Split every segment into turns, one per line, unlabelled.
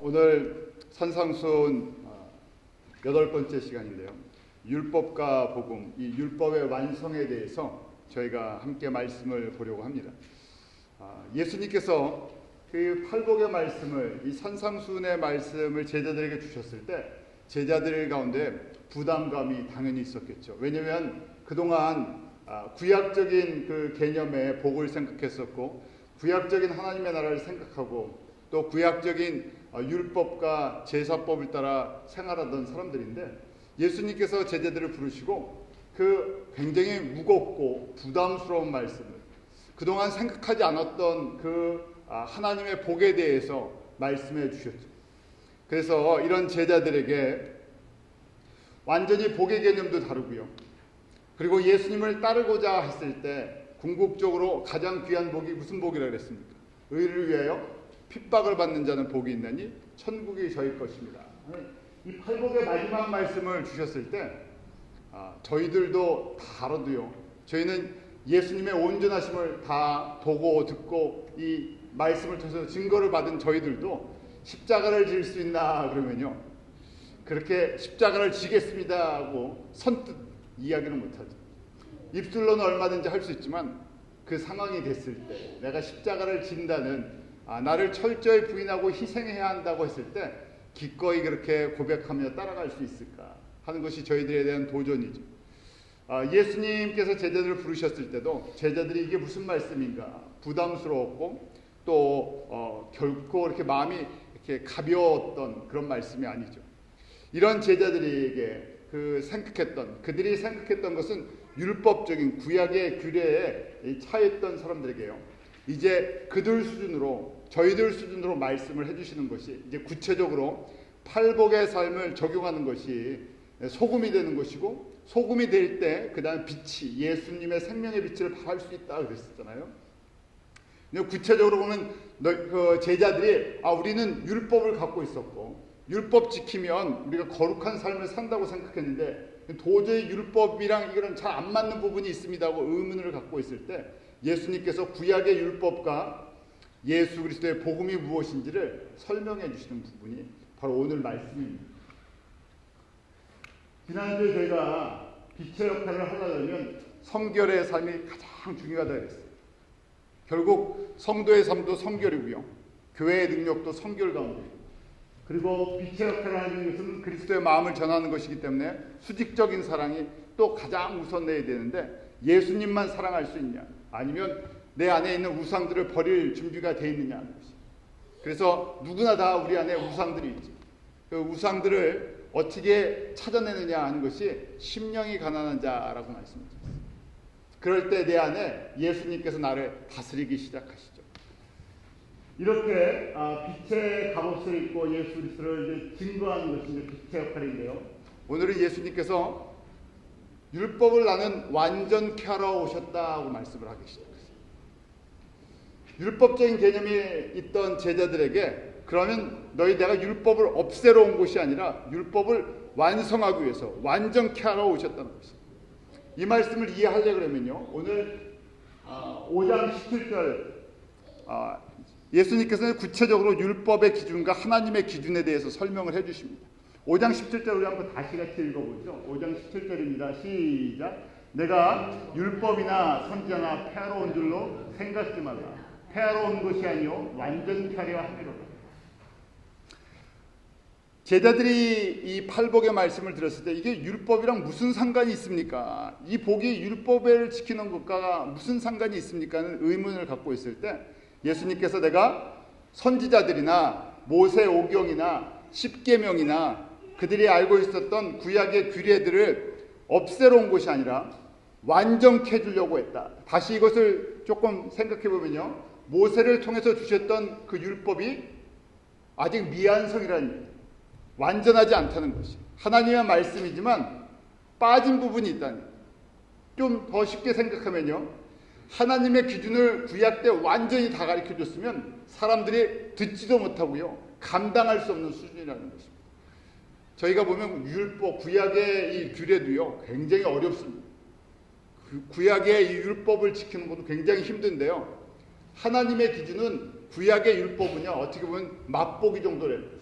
오늘 산상수훈 8번째 시간인데요. 율법과 복음, 이 율법의 완성에 대해서 저희가 함께 말씀을 보려고 합니다. 예수님께서 그 팔복의 말씀을, 이 산상수훈의 말씀을 제자들에게 주셨을 때 제자들 가운데 부담감이 당연히 있었겠죠. 왜냐하면 그동안 구약적인 그 개념의 복을 생각했었고, 구약적인 하나님의 나라를 생각하고, 또 구약적인 율법과 제사법을 따라 생활하던 사람들인데, 예수님께서 제자들을 부르시고 그 굉장히 무겁고 부담스러운 말씀을, 그동안 생각하지 않았던 그 하나님의 복에 대해서 말씀해 주셨죠. 그래서 이런 제자들에게 완전히 복의 개념도 다르고요, 그리고 예수님을 따르고자 했을 때 궁극적으로 가장 귀한 복이 무슨 복이라 그랬습니까? 의를 위하여 핍박을 받는 자는 복이 있나니 천국이 저희 것입니다. 이 팔복의 마지막 말씀을 주셨을 때 저희들도 다 알아도요, 저희는 예수님의 온전하심을 다 보고 듣고 이 말씀을 통해서 증거를 받은 저희들도 십자가를 질 수 있나 그러면요, 그렇게 십자가를 지겠습니다 하고 선뜻 이야기는 못하죠. 입술로는 얼마든지 할 수 있지만 그 상황이 됐을 때, 내가 십자가를 진다는, 나를 철저히 부인하고 희생해야 한다고 했을 때 기꺼이 그렇게 고백하며 따라갈 수 있을까 하는 것이 저희들에 대한 도전이죠. 예수님께서 제자들을 부르셨을 때도 제자들이 이게 무슨 말씀인가 부담스러웠고, 또 결코 이렇게 마음이 이렇게 가벼웠던 그런 말씀이 아니죠. 이런 제자들에게 그들이 생각했던 것은 율법적인 구약의 규례에 차있던 사람들에게요, 이제 그들 수준으로, 저희들 수준으로 말씀을 해주시는 것이, 이제 구체적으로 팔복의 삶을 적용하는 것이 소금이 되는 것이고, 소금이 될 때 그 다음 빛이, 예수님의 생명의 빛을 발할 수 있다 그랬었잖아요. 근데 구체적으로 보면 그 제자들이 우리는 율법을 갖고 있었고, 율법 지키면 우리가 거룩한 삶을 산다고 생각했는데 도저히 율법이랑 이거는 잘 안 맞는 부분이 있습니다 하고 의문을 갖고 있을 때 예수님께서 구약의 율법과 예수 그리스도의 복음이 무엇인지를 설명해 주시는 부분이 바로 오늘 말씀입니다. 지난주에 저희가 빛의 역할을 하려면 성결의 삶이 가장 중요하다 그랬어요. 결국 성도의 삶도 성결이고요, 교회의 능력도 성결 가운데, 그리고 빛의 역할을 하는 것은 그리스도의 마음을 전하는 것이기 때문에 수직적인 사랑이 또 가장 우선돼야 되는데, 예수님만 사랑할 수 있냐, 아니면 내 안에 있는 우상들을 버릴 준비가 되어 있느냐 하는 것이. 그래서 누구나 다 우리 안에 우상들이 있지. 그 우상들을 어떻게 찾아내느냐 하는 것이 심령이 가난한 자라고 말씀드렸어요. 그럴 때 내 안에 예수님께서 나를 다스리기 시작하시죠. 이렇게 빛의 갑옷을 입고 예수 그리스도를 이제 증거하는 것이 이제 빛의 역할인데요, 오늘은 예수님께서 율법을 나는 완전케 하러 오셨다고 말씀을 하기 시작했어요. 율법적인 개념이 있던 제자들에게, 그러면 내가 율법을 없애러 온 것이 아니라 율법을 완성하기 위해서 완전케 하러 오셨다는 것입니다. 이 말씀을 이해하려고 그러면요, 오늘 5장 17절 예수님께서는 구체적으로 율법의 기준과 하나님의 기준에 대해서 설명을 해주십니다. 5장 17절 우리 한번 다시 같이 읽어보죠. 5장 17절입니다. 시작. 내가 율법이나 선지자나 폐하러 온 줄로 생각지 말라. 폐하러 온 것이 아니요 완전케 하려 함이로다. 제자들이 이 팔복의 말씀을 들었을 때 이게 율법이랑 무슨 상관이 있습니까? 이 복이 율법을 지키는 것과 무슨 상관이 있습니까? 하는 의문을 갖고 있을 때 예수님께서 내가 선지자들이나 모세 오경이나 십계명이나 그들이 알고 있었던 구약의 규례들을 없애러 온 것이 아니라 완전케 해주려고 했다. 다시 이것을 조금 생각해 보면요, 모세를 통해서 주셨던 그 율법이 아직 미완성이라는 얘기예요. 완전하지 않다는 것이. 하나님의 말씀이지만 빠진 부분이 있다는 얘기예요. 좀 더 쉽게 생각하면요, 하나님의 기준을 구약 때 완전히 다 가르쳐줬으면 사람들이 듣지도 못하고요, 감당할 수 없는 수준이라는 것입니다. 저희가 보면 율법, 구약의 이 규례도요 굉장히 어렵습니다. 구약의 이 율법을 지키는 것도 굉장히 힘든데요, 하나님의 기준은 구약의 율법은요, 어떻게 보면 맛보기 정도라는 거예요.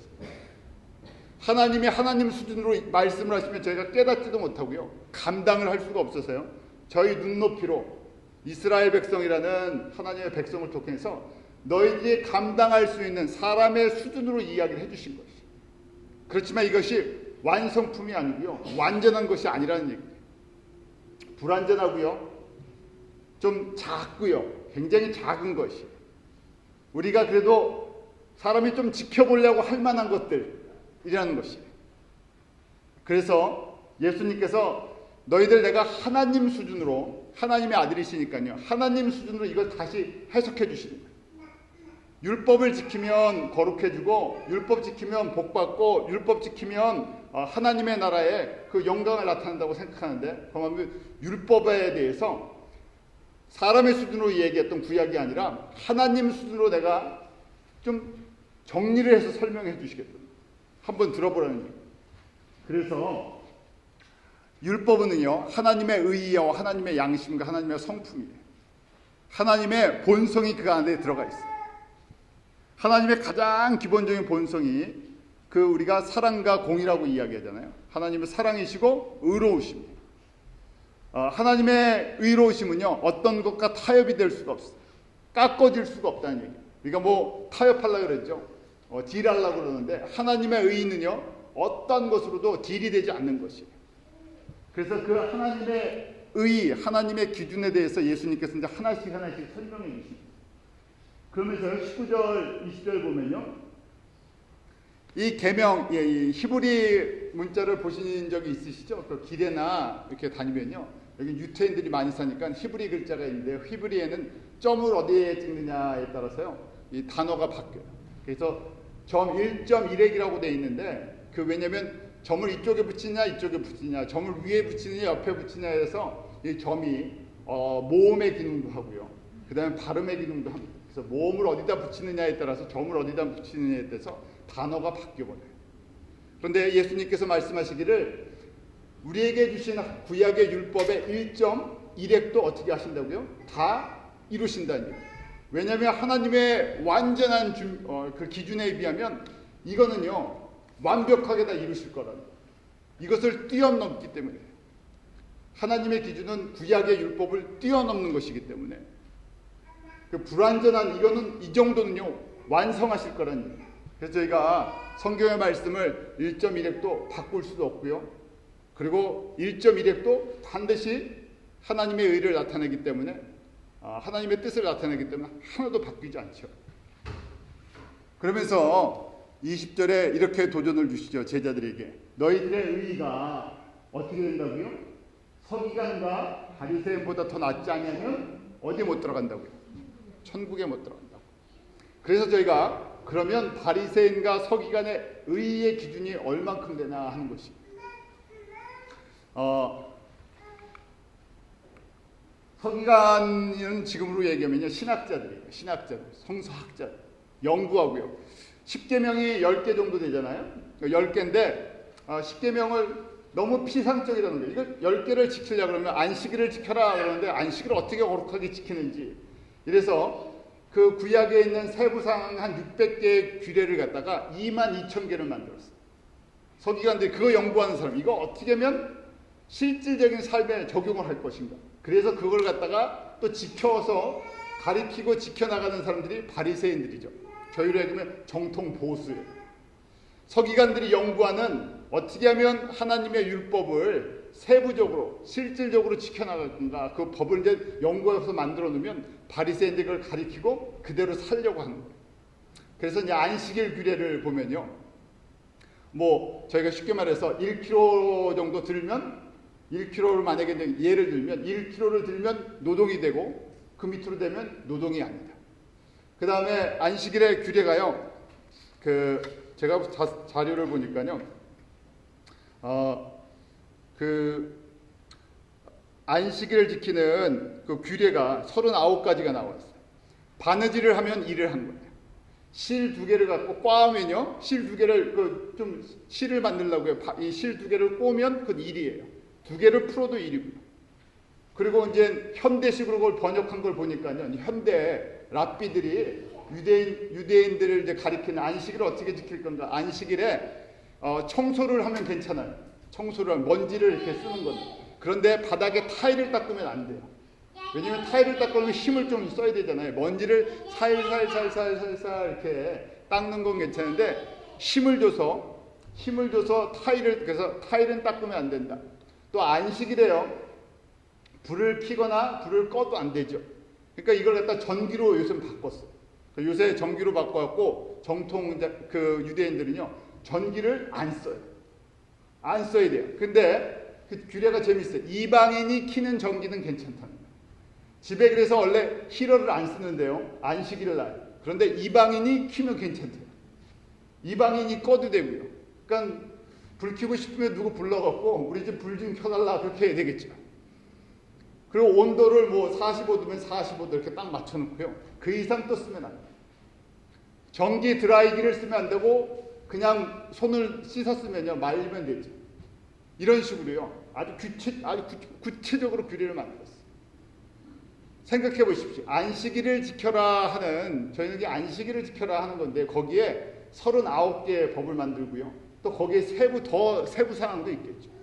하나님이 하나님 수준으로 말씀을 하시면 저희가 깨닫지도 못하고요, 감당을 할 수가 없어서요, 저희 눈높이로 이스라엘 백성이라는 하나님의 백성을 통해서 너희들이 감당할 수 있는 사람의 수준으로 이야기를 해주신 것이죠. 그렇지만 이것이 완성품이 아니고요, 완전한 것이 아니라는 얘기예요. 불완전하고요, 좀 작고요, 굉장히 작은 것이, 우리가 그래도 사람이 좀 지켜보려고 할 만한 것들이라는 것이에요. 그래서 예수님께서 너희들 내가 하나님 수준으로, 하나님의 아들이시니까요, 하나님 수준으로 이걸 다시 해석해 주시는 거예요. 율법을 지키면 거룩해지고, 율법 지키면 복받고, 율법 지키면 하나님의 나라에 그 영광을 나타낸다고 생각하는데, 그러면 율법에 대해서 사람의 수준으로 얘기했던 구약이 아니라 하나님 수준으로 내가 좀 정리를 해서 설명해 주시겠다. 한번 들어보라는 얘기예요. 그래서 율법은요, 하나님의 의의와 하나님의 양심과 하나님의 성품이에요. 하나님의 본성이 그 안에 들어가 있어요. 하나님의 가장 기본적인 본성이 그 우리가 사랑과 공의라고 이야기하잖아요. 하나님은 사랑이시고 의로우십니다. 하나님의 의로우심은요, 어떤 것과 타협이 될 수가 없어요. 깎아질 수가 없다는 얘기예요. 우리가 뭐 타협하려고 그랬죠. 딜하려고 그러는데, 하나님의 의의는요, 어떤 것으로도 딜이 되지 않는 것이에요. 그래서 그 하나님의 의의, 하나님의 기준에 대해서 예수님께서 이제 하나씩 설명해 주십니다. 그러면서 19절, 20절 보면요, 이 계명, 이 히브리 문자를 보신 적이 있으시죠? 그 길에나 이렇게 다니면요, 여기 유태인들이 많이 사니까 히브리 글자가 있는데, 히브리에는 점을 어디에 찍느냐에 따라서요, 이 단어가 바뀌어요. 그래서 점 1.1핵이라고 돼 있는데, 왜냐면 점을 이쪽에 붙이냐 이쪽에 붙이냐, 점을 위에 붙이느냐 옆에 붙이냐 해서 이 점이 모음의 기능도 하고요, 그 다음에 발음의 기능도 합니다. 그래서 모음을 어디다 붙이느냐에 따라서, 점을 어디다 붙이느냐에 따라서 단어가 바뀌어버려요. 그런데 예수님께서 말씀하시기를 우리에게 주신 구약의 율법의 1.1핵도 어떻게 하신다고요? 다 이루신다는 얘기예요. 왜냐하면 하나님의 완전한 그 기준에 비하면 이거는요, 완벽하게 다 이루실 거라는 거예요. 이것을 뛰어넘기 때문에, 하나님의 기준은 구약의 율법을 뛰어넘는 것이기 때문에, 그 불완전한 이거는, 이 정도는요, 완성하실 거라는 얘기예요. 그래서 저희가 성경의 말씀을 1.1핵도 바꿀 수도 없고요, 그리고 1.1핵도 반드시 하나님의 의를 나타내기 때문에, 하나님의 뜻을 나타내기 때문에 하나도 바뀌지 않죠. 그러면서 20절에 이렇게 도전을 주시죠. 제자들에게 너희들의 의의가 어떻게 된다고요? 서기관과 바리새인보다 더 낫지 않으면 어디 못 들어간다고요? 천국에 못 들어간다고. 그래서 저희가 그러면 바리새인과 서기관의 의의의 기준이 얼만큼 되나 하는 것이, 서기관은 지금으로 얘기하면요, 신학자들이에요. 신학자들, 성서학자들, 연구하고요. 10계명이 10개 정도 되잖아요. 10개인데 10계명을 너무 피상적이라는 거예요. 이걸 10개를 지키려고 그러면 안식일을 지켜라 그러는데, 안식일을 어떻게 거룩하게 지키는지, 이래서 그 구약에 있는 세부상 한 600개의 규례를 갖다가 22,000개를 만들었어요. 서기관들이 그거 연구하는 사람, 이거 어떻게 하면 실질적인 삶에 적용을 할 것인가, 그래서 그걸 갖다가 또 지켜서 가리키고 지켜나가는 사람들이 바리새인들이죠. 저희로 얘기하면 정통 보수예요. 서기관들이 연구하는 어떻게 하면 하나님의 율법을 세부적으로 실질적으로 지켜나갈 건가, 그 법을 이제 연구해서 만들어 놓으면 바리새인들이 그걸 가리키고 그대로 살려고 하는 거예요. 그래서 이제 안식일 규례를 보면요, 뭐 저희가 쉽게 말해서 1kg 정도 들면, 1kg를 만약에 예를 들면 1kg를 들면 노동이 되고, 그 밑으로 되면 노동이 아니다. 그 다음에 안식일의 규례가요, 제가 자료를 보니까요, 안식일을 지키는 그 규례가 39가지가 나와 있어요. 바느질을 하면 일을 한 거예요. 실 2개를 갖고 꽈면요, 실 2개를 좀 실을 만들려고요. 이 실 2개를 꼬면 그건 일이에요. 2개를 풀어도 일이고요. 그리고 이제 현대식으로 그걸 번역한 걸 보니까요, 현대 랍비들이 유대인들을 이제 가리키는 안식일을 어떻게 지킬 건가? 안식일에 청소를 하면 괜찮아요. 청소를 하면 먼지를 이렇게 쓰는 건. 그런데 바닥에 타일을 닦으면 안 돼요. 왜냐면 타일을 닦으면 힘을 좀 써야 되잖아요. 먼지를 살살살살살살 이렇게 닦는 건 괜찮은데 힘을 줘서 그래서 타일은 닦으면 안 된다. 또 안식일에요. 불을 켜거나 불을 꺼도 안 되죠. 그러니까 이걸 갖다 전기로 요즘 바꿨어. 요새 전기로 바꿔갖고 정통 그 유대인들은요 전기를 안 써요. 안 써야 돼요. 근데 그 규례가 재밌어요. 이방인이 켜는 전기는 괜찮다는 거예요. 집에 그래서 원래 히터를 안 쓰는데요. 안식일 날. 그런데 이방인이 켜면 괜찮대요. 이방인이 꺼도 되고요. 그러니까 불 켜고 싶으면 누구 불러갖고 우리 집 불 좀 켜달라 그렇게 해야 되겠죠. 그리고 온도를 뭐 45도면 45도 이렇게 딱 맞춰놓고요. 그 이상 또 쓰면 안 돼요. 전기 드라이기를 쓰면 안 되고 그냥 손을 씻었으면요 말리면 되죠. 이런 식으로요. 아주 구체적으로 규례를 만들었어요. 생각해 보십시오. 안식일을 지켜라 하는 저희는 안식일을 지켜라 하는 건데 거기에 39개의 법을 만들고요. 또 거기에 세부 사항도 있겠죠.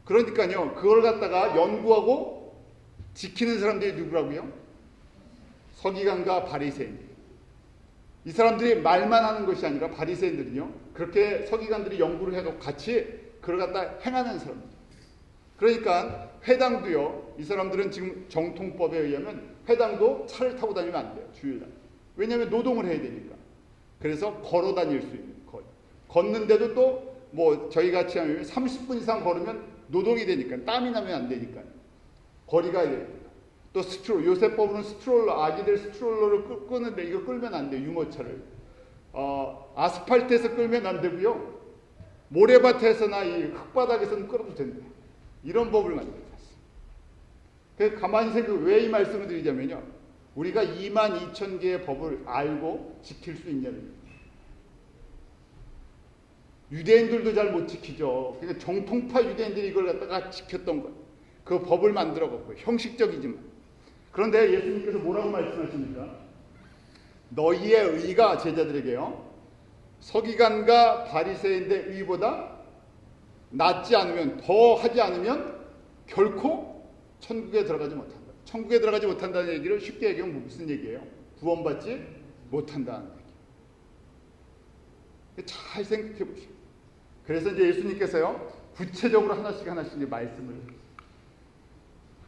그러니까요. 그걸 갖다가 연구하고 지키는 사람들이 누구라고요? 서기관과 바리새인. 이 사람들이 말만 하는 것이 아니라 바리새인들은요. 그렇게 서기관들이 연구를 해도 같이 그걸 갖다 행하는 사람들. 그러니까 회당도요. 이 사람들은 지금 정통법에 의하면 회당도 차를 타고 다니면 안 돼요. 주일날. 왜냐하면 노동을 해야 되니까. 그래서 걸어 다닐 수 있는 거예요. 걷는데도 또 뭐 저희 같이 하면 30분 이상 걸으면 노동이 되니까 땀이 나면 안 되니까 거리가 됩니다. 또 스트롤 요새 법으로는 스트롤러 아기들 스트롤러를 끄는데 이거 끌면 안 돼요. 유모차를 아스팔트에서 끌면 안 되고요. 모래밭에서나 이 흙바닥에서는 끌어도 된다. 이런 법을 만들었어요. 그래서 가만히 생각해 왜 이 말씀을 드리자면요. 우리가 22,000개의 법을 알고 지킬 수 있냐는 거예요. 유대인들도 잘 못 지키죠. 그러니까 정통파 유대인들이 이걸 갖다가 지켰던 거예요. 그 법을 만들어갖고 형식적이지만. 그런데 예수님께서 뭐라고 말씀하십니까? 너희의 의가 제자들에게요. 서기관과 바리새인의 의보다 낫지 않으면 더 하지 않으면 결코 천국에 들어가지 못한다. 천국에 들어가지 못한다는 얘기를 쉽게 얘기하면 무슨 얘기예요? 구원받지 못한다는 얘기. 잘 생각해 보시오. 그래서 이제 예수님께서요 구체적으로 하나씩 말씀을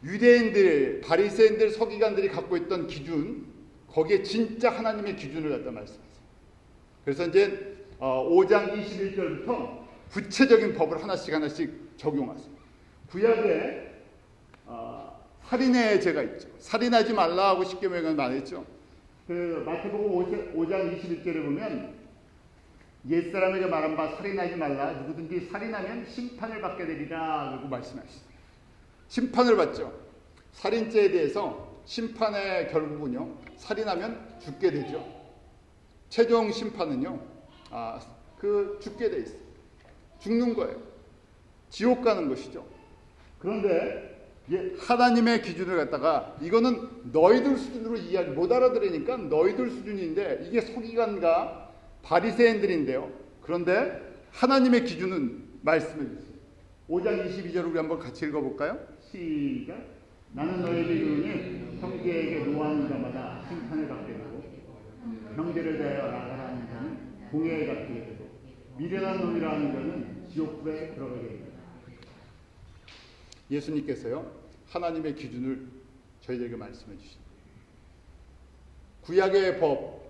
유대인들, 바리새인들, 서기관들이 갖고 있던 기준 거기에 진짜 하나님의 기준을 갖다 말씀하세요. 그래서 이제 5장 21절부터 구체적인 법을 하나씩 적용하세요. 구약에 살인의 죄가 있죠. 살인하지 말라고 십계명에 말했죠. 그 마태복음 5장 21절에 보면 옛사람에게 말한 바 살인하지 말라. 누구든지 살인하면 심판을 받게 되리라. 라고 말씀하시죠. 심판을 받죠. 살인죄에 대해서 심판의 결국은요. 살인하면 죽게 되죠. 최종 심판은요. 죽게 돼 있어요. 죽는 거예요. 지옥 가는 것이죠. 그런데 하나님의 기준을 갖다가 이거는 너희들 수준으로 이해하지 못 알아들으니까 너희들 수준인데 이게 서기관과 바리새인들인데요. 그런데 하나님의 기준은 말씀해 주세요. 5장 22절을 우리 한번 같이 읽어볼까요? 시작. 나는 너희에게 이르노니 형제에게 노하는 자마다 심판을 받게 되고 형제를 대하여 나가라는 자는 공회에 갇히게 되고 미련한 놈이라 하는 자는 지옥불에 들어가게 됩니다. 예수님께서요 하나님의 기준을 저희에게 말씀해 주십니다. 구약의 법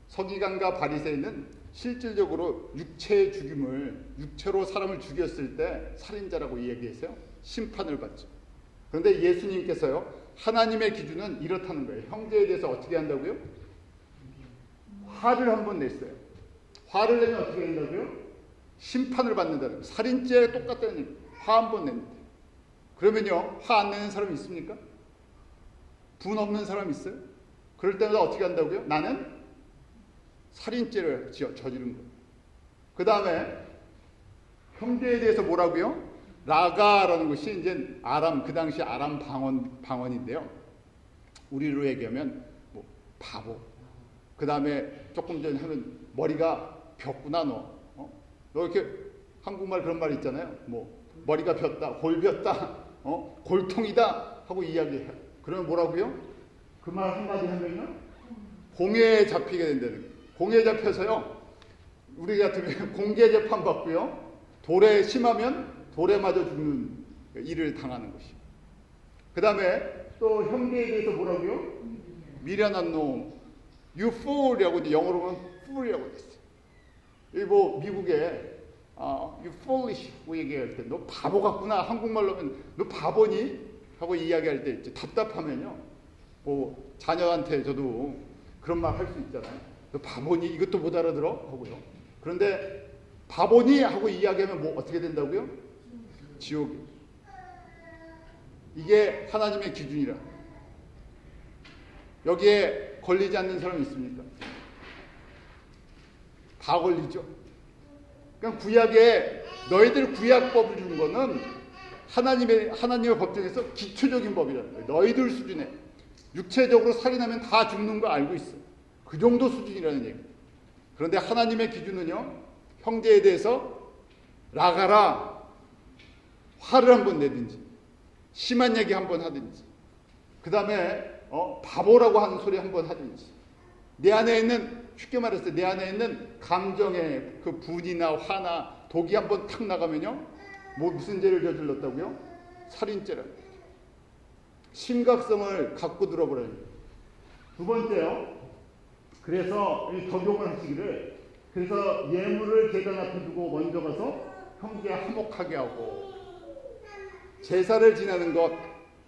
서기관과 바리새인은 실질적으로 육체의 죽임을 육체로 사람을 죽였을 때 살인자라고 얘기해서요 심판을 받죠. 그런데 예수님께서요 하나님의 기준은 이렇다는 거예요. 형제에 대해서 어떻게 한다고요? 화를 한번 냈어요. 화를 내면 어떻게 된다고요? 심판을 받는다는 거예요. 살인죄에 똑같다는 얘기예요. 화 한번 냈는데 그러면요 화 안 내는 사람이 있습니까? 분 없는 사람이 있어요? 그럴 때마다 어떻게 한다고요? 나는 살인죄를 저지른 거예요. 그 다음에 형제에 대해서 뭐라고요? 라가라는 것이 이제 그 당시 아람 방언인데요. 우리로 얘기하면 뭐 바보, 그 다음에 조금 전에 하면 머리가 폈구나 너. 너 이렇게 한국말 그런 말 있잖아요. 뭐 머리가 폈다, 골폈다, 골통이다 하고 이야기해요. 그러면 뭐라고요? 그 말 한마디 하면요, 공회에 잡히게 된다는 거예요. 공회에 잡혀서요, 우리 같으면 공개 재판 받고요, 돌에 심하면 돌에 맞아 죽는 일을 당하는 것이요. 그 다음에 또 형제에 대해서 뭐라고요? 미련한 놈, you fool이라고 이제 영어로 보면 fool이라고 됐어요. 여기 뭐 미국에 you foolish 얘기할 때 너 바보 같구나, 한국말로 하면 너 바보니? 하고 이야기할 때 이제 답답하면요, 뭐 자녀한테 저도 그런 말 할 수 있잖아요. 너 바보니? 이것도 못 알아들어? 하고요. 그런데 바보니? 하고 이야기하면 뭐 어떻게 된다고요? 지옥이. 이게 하나님의 기준이라. 여기에 걸리지 않는 사람이 있습니까? 다 걸리죠. 그러니까 구약에 너희들 구약법을 준 거는 하나님의 법 중에서 기초적인 법이라는 거예요. 너희들 수준에. 육체적으로 살인하면 다 죽는 거 알고 있어. 그 정도 수준이라는 얘기예요. 그런데 하나님의 기준은요, 형제에 대해서 나가라, 화를 한번 내든지, 심한 얘기 한번 하든지, 그 다음에 바보라고 하는 소리 한번 하든지, 내 안에 있는, 쉽게 말해서 내 안에 있는 감정의 그 분이나 화나 독이 한번 탁 나가면요, 뭐 무슨 죄를 저질렀다고요? 살인죄라는 거죠. 심각성을 갖고 들어버려요. 두 번째요, 그래서 적용을 하시기를, 그래서 예물을 제단 앞에 두고 먼저 가서 형제 화목하게 하고, 제사를 지내는 것,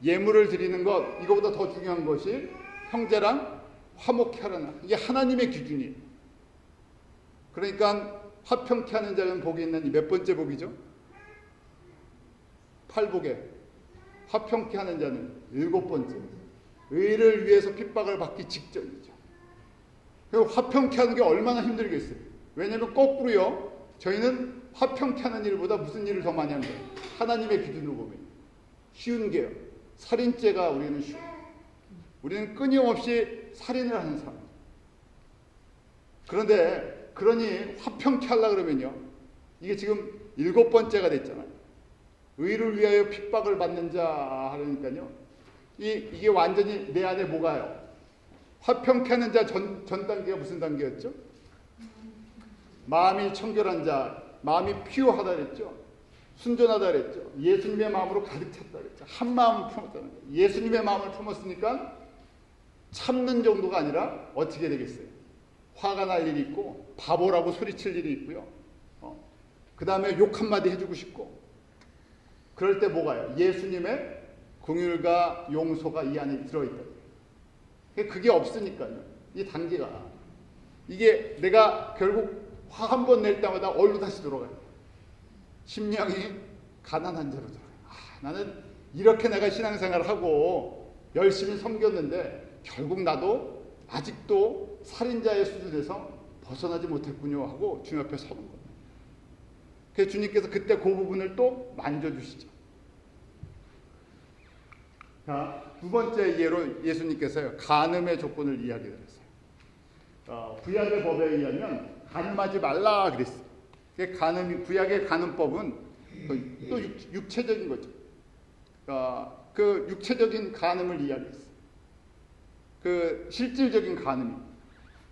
예물을 드리는 것, 이거보다 더 중요한 것이 형제랑 화목케 하라는, 이게 하나님의 기준이에요. 그러니까 화평케 하는 자는 복이 있는, 이 몇 번째 복이죠? 8복에 화평케 하는 자는 7번째, 의를 위해서 핍박을 받기 직전이죠. 화평케 하는 게 얼마나 힘들겠어요. 왜냐하면 거꾸로요, 저희는 화평케 하는 일보다 무슨 일을 더 많이 하는 거예요? 하나님의 기준으로 보면 쉬운 게요, 살인죄가 우리는 쉬워요. 우리는 끊임없이 살인을 하는 사람. 그런데 그러니 화평케 하려고 그러면요, 이게 지금 7번째가 됐잖아요. 의를 위하여 핍박을 받는 자 하니까요, 이게 완전히 내 안에 뭐가요? 화평케 하는 자 전 단계가 무슨 단계였죠? 마음이 청결한 자, 마음이 피오하다 그랬죠. 순전하다 그랬죠. 예수님의 마음으로 가득 찼다 그랬죠. 한 마음을 품었다는 거예요. 예수님의 마음을 품었으니까 참는 정도가 아니라 어떻게 되겠어요? 화가 날 일이 있고, 바보라고 소리칠 일이 있고요. 그 다음에 욕 한마디 해주고 싶고, 그럴 때 뭐가요? 예수님의 긍휼과 용서가 이 안에 들어있다. 그게 없으니까요, 이 단계가. 이게 내가 결국 화 한 번 낼 때마다 어디로 다시 돌아가요? 심령이 가난한 자로 돌아가요. 나는 이렇게 내가 신앙생활을 하고 열심히 섬겼는데 결국 나도 아직도 살인자의 수준에서 벗어나지 못했군요 하고 주님 앞에 서는 거예요. 그래서 주님께서 그때 그 부분을 또 만져주시죠. 자, 두 번째 예로 예수님께서요, 간음의 조건을 이야기했어요. 구약의 법에 의하면 간음하지 말라 그랬어요. 구약의 간음법은 또 육체적인 거죠. 그 육체적인 간음을 이야기했어요. 그 실질적인 간음이.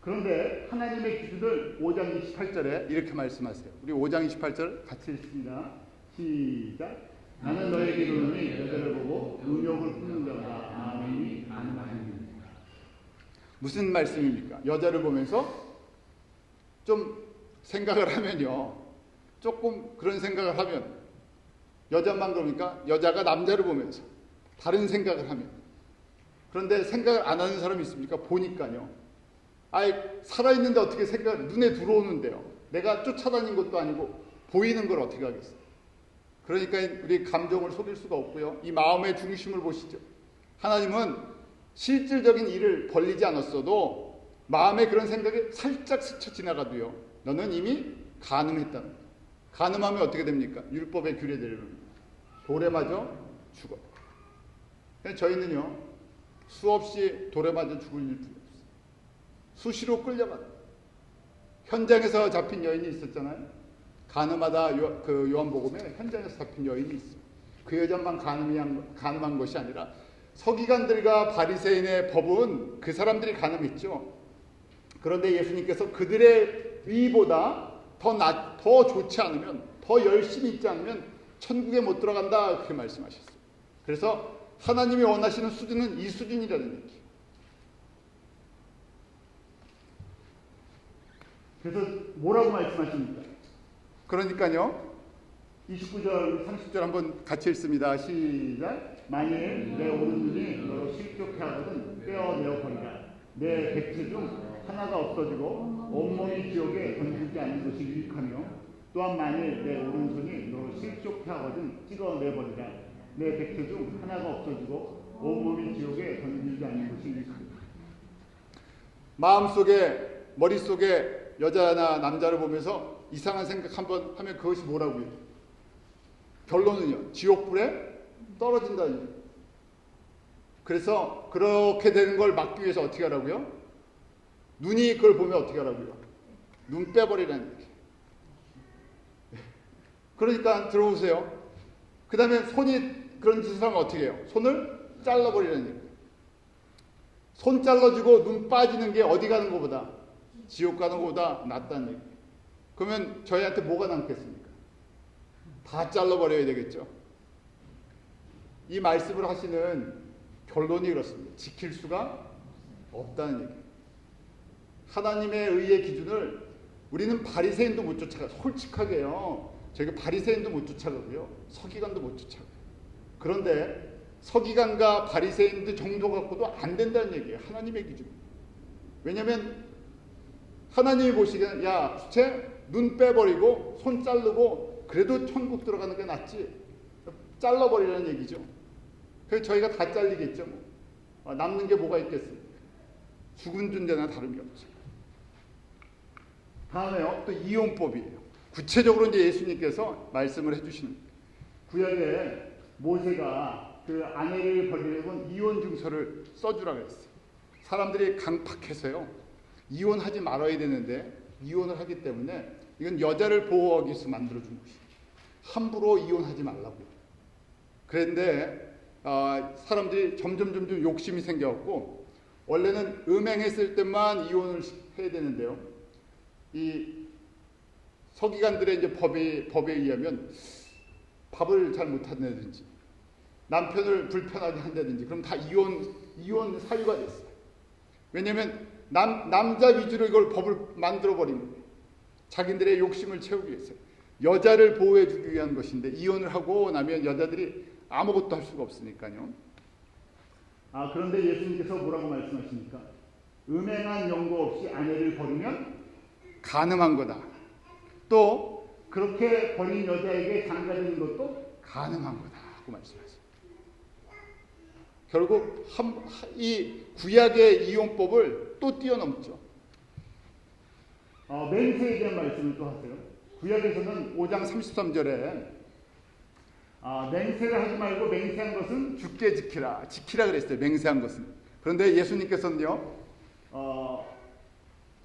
그런데 하나님의 기준을 5장 28절에 이렇게 말씀하세요. 우리 5장 28절 같이 읽습니다. 시작. 나는 너에게 이르노니 여자를 보고 음욕을 품는 자마다 마음이 간음하느니라. 무슨 말씀입니까? 여자를 보면서 좀 생각을 하면요, 조금 그런 생각을 하면, 여자만 그러니까 여자가 남자를 보면서 다른 생각을 하면, 그런데 생각을 안 하는 사람이 있습니까? 보니까요, 살아있는데 어떻게 눈에 들어오는데요, 내가 쫓아다닌 것도 아니고 보이는 걸 어떻게 하겠어요? 그러니까 우리 감정을 속일 수가 없고요, 이 마음의 중심을 보시죠. 하나님은 실질적인 일을 벌리지 않았어도 마음에 그런 생각이 살짝 스쳐 지나가도요, 너는 이미 간음했다는 거예요. 간음하면 어떻게 됩니까? 율법의 규례대로 돌에 맞아 죽어요. 저희는요, 수없이 돌에 맞아 죽을 일 뿐이 없어요. 수시로 끌려간 현장에서 잡힌 여인이 있었잖아요. 가늠하다 그 요한복음에 현장에서 잡힌 여인이 있어요. 그 여자만 가늠한 것이 아니라 서기관들과 바리새인의 법은 그 사람들이 가늠했죠. 그런데 예수님께서 그들의 의보다 더 좋지 않으면, 더 열심히 있지 않으면 천국에 못 들어간다, 그렇게 말씀하셨어요. 그래서 하나님이 원하시는 수준은 이 수준이라는 얘기예요. 그래서 뭐라고 말씀하십니까? 그러니까요, 29절, 30절 한번 같이 읽습니다. 시작. 만일 내 오른눈이 너로 실족해 하거든 떼어내어 버리라. 내 백체 중 하나가 없어지고 온몸이 지옥에 던지지 않는 것이 유익하며, 또한 만일 내 오른손이 너로 실족해 하거든 찍어내 버리라. 내 백체 중 하나가 없어지고 온몸이 지옥에 던지지 않는 것이 유익하며. 마음속에, 머릿속에 여자나 남자를 보면서 이상한 생각 한번 하면 그것이 뭐라고요? 결론은요, 지옥불에 떨어진다는 얘기예요. 그래서 그렇게 되는 걸 막기 위해서 어떻게 하라고요? 눈이 그걸 보면 어떻게 하라고요? 눈 빼버리라는 얘기예요. 그러니까 들어오세요. 그 다음에 손이 그런 짓을 하면 어떻게 해요? 손을 잘라버리라는 얘기예요. 손 잘라주고 눈 빠지는 게 어디 가는 것보다, 지옥 가는 것보다 낫다는 얘기예요. 그러면 저희한테 뭐가 남겠습니까? 다 잘라버려야 되겠죠. 이 말씀을 하시는 결론이 그렇습니다. 지킬 수가 없다는 얘기예요. 하나님의 의의 기준을 우리는 바리새인도 못 쫓아가. 솔직하게요, 저희가 바리새인도 못 쫓아가고요, 서기관도 못 쫓아가요. 그런데 서기관과 바리새인들 정도 갖고도 안 된다는 얘기예요. 하나님의 기준. 왜냐하면 하나님이 보시기에는, 야 수채 눈 빼버리고 손 자르고 그래도 천국 들어가는 게 낫지, 잘라버리라는 얘기죠. 그래서 저희가 다 잘리겠죠. 남는 게 뭐가 있겠습니까? 죽은 존재나 다름이 없죠. 다음에요, 또 이혼법이에요. 구체적으로 이제 예수님께서 말씀을 해주시는 거예요. 구약에 모세가 그 아내를 버리려고 이혼 증서를 써주라고 했어요. 사람들이 강팍해서요, 이혼하지 말아야 되는데 이혼을 하기 때문에 이건 여자를 보호하기 위해서 만들어준 것이에요. 함부로 이혼하지 말라고요. 그런데 사람들이 점점 욕심이 생겨갖고, 원래는 음행했을 때만 이혼을 해야 되는데요, 이 서기관들의 이제 법에 의하면 밥을 잘 못한다든지 남편을 불편하게 한다든지 그럼 다 이혼 사유가 됐어요. 왜냐하면 남자 위주로 이걸 법을 만들어버린 거예요. 자기들의 욕심을 채우기 위해서. 여자를 보호해주기 위한 것인데 이혼을 하고 나면 여자들이 아무것도 할 수가 없으니까요. 그런데 예수님께서 뭐라고 말씀하십니까? 음행한 연고 없이 아내를 버리면 가늠한 거다. 또 그렇게 버린 여자에게 장가드는 것도 가늠한 거다 하고 말씀하세요. 결국 이 구약의 이혼법을 또 뛰어넘죠. 맹세에 대한 말씀을 또 하세요. 구약에서는 5장 33절에 맹세를 하지 말고 맹세한 것은 주께 지키라 그랬어요. 맹세한 것은. 그런데 예수님께서는요,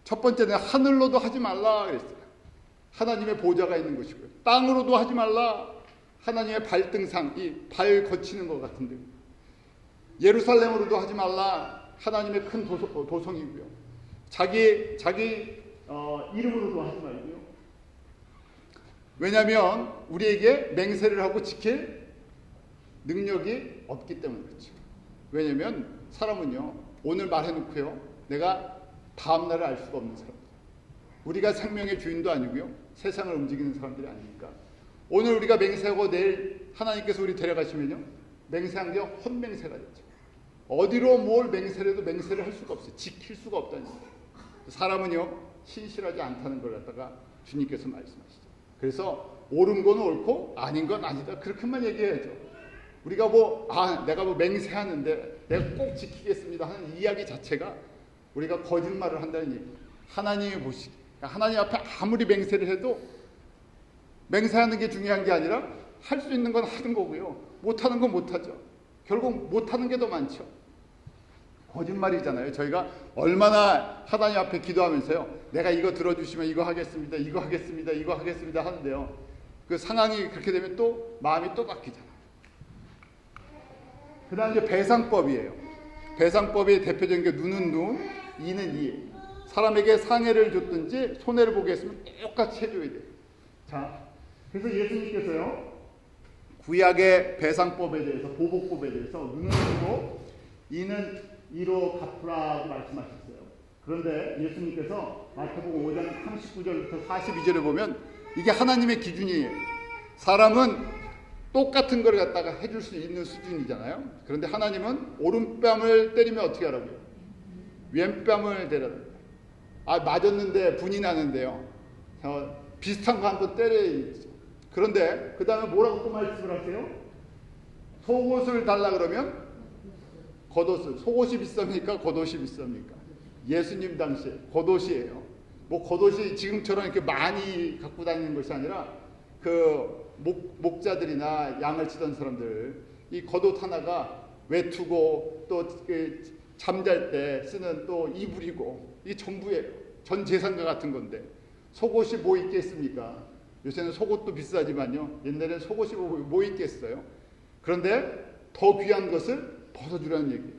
첫 번째는 하늘로도 하지 말라 그랬어요. 하나님의 보좌가 있는 것이고요. 땅으로도 하지 말라. 하나님의 발등상, 이 발 거치는 것 같은데. 예루살렘으로도 하지 말라. 하나님의 큰 도성이고요. 자기 이름으로도 하지 말고요. 왜냐하면 우리에게 맹세를 하고 지킬 능력이 없기 때문에 그렇죠. 왜냐하면 사람은요, 오늘 말해놓고요, 내가 다음 날을 알 수가 없는 사람들. 우리가 생명의 주인도 아니고요, 세상을 움직이는 사람들이 아니니까. 오늘 우리가 맹세하고 내일 하나님께서 우리 데려가시면요, 맹세한 게 헛맹세가 됐죠. 어디로 뭘 맹세를 해도 맹세를 할 수가 없어요. 지킬 수가 없다는 거예요. 사람은요, 신실하지 않다는 걸 갖다가 주님께서 말씀하시죠. 그래서 옳은 건 옳고 아닌 건 아니다, 그렇게만 얘기해야죠. 우리가 내가 맹세하는데 내가 꼭 지키겠습니다 하는 이야기 자체가 우리가 거짓말을 한다는 얘기예요. 하나님이 보시기, 하나님 앞에 아무리 맹세를 해도 맹세하는 게 중요한 게 아니라 할 수 있는 건 하는 거고요, 못하는 건 못하죠. 결국 못하는 게 더 많죠. 거짓말이잖아요. 저희가 얼마나 하나님 앞에 기도하면서요, 내가 이거 들어주시면 이거 하겠습니다, 이거 하겠습니다, 이거 하겠습니다 하는데요, 그 상황이 그렇게 되면 또 마음이 또 바뀌잖아요. 그 다음 이제 배상법이에요. 배상법의 대표적인 게 눈은 눈, 이는 이. 사람에게 상해를 줬든지 손해를 보게 했으면 똑같이 해줘야 돼요. 자, 그래서 예수님께서요, 구약의 배상법에 대해서, 보복법에 대해서 눈은 눈으로, 이는 이로 갚으라고 말씀하셨어요. 그런데 예수님께서 마태복음 5장 39절부터 42절에 보면 이게 하나님의 기준이에요. 사람은 똑같은 걸 갖다가 해줄 수 있는 수준이잖아요. 그런데 하나님은 오른뺨을 때리면 어떻게 하라고요? 왼뺨을 때려라. 맞았는데 분이 나는데요, 비슷한 거 한번 때려야지. 그런데 그 다음에 뭐라고 또 말씀을 하세요? 속옷을 달라 그러면 겉옷을. 속옷이 비쌉니까? 겉옷이 비쌉니까? 예수님 당시에 겉옷이에요. 뭐 겉옷이 지금처럼 이렇게 많이 갖고 다니는 것이 아니라 그 목자들이나 양을 치던 사람들, 이 겉옷 하나가 외투고 또 잠잘 때 쓰는 또 이불이고, 이 전부예요. 전 재산과 같은 건데 속옷이 뭐 있겠습니까? 요새는 속옷도 비싸지만요, 옛날에는 속옷이 뭐 있겠어요? 그런데 더 귀한 것을 벗어주라는 얘기예요.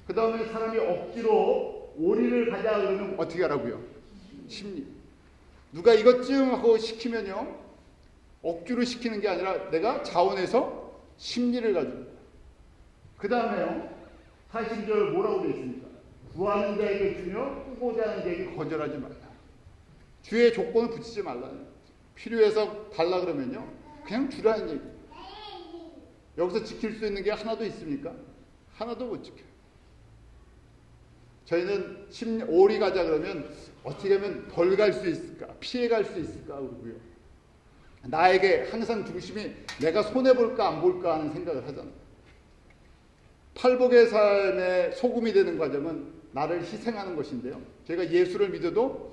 그 다음에 사람이 억지로 오리를 가자 그러면 어떻게 하라고요? 심리. 누가 이것 좀 하고 시키면요, 억지로 시키는 게 아니라 내가 자원해서 심리를 가집니다. 그 다음에요, 40절 뭐라고 되어 있습니까? 구하는 자에게 주며 꾸고자 하는 자에게 거절하지 말라. 주의 조건을 붙이지 말라. 필요해서 달라 그러면요, 그냥 주라는 얘기. 여기서 지킬 수 있는 게 하나도 있습니까? 하나도 못 지켜요. 저희는 오리 가자 그러면 어떻게 하면 덜 갈 수 있을까? 피해 갈 수 있을까? 그러고요, 나에게 항상 중심이 내가 손해볼까 안 볼까 하는 생각을 하잖아요. 팔복의 삶의 소금이 되는 과정은 나를 희생하는 것인데요, 저희가 예수를 믿어도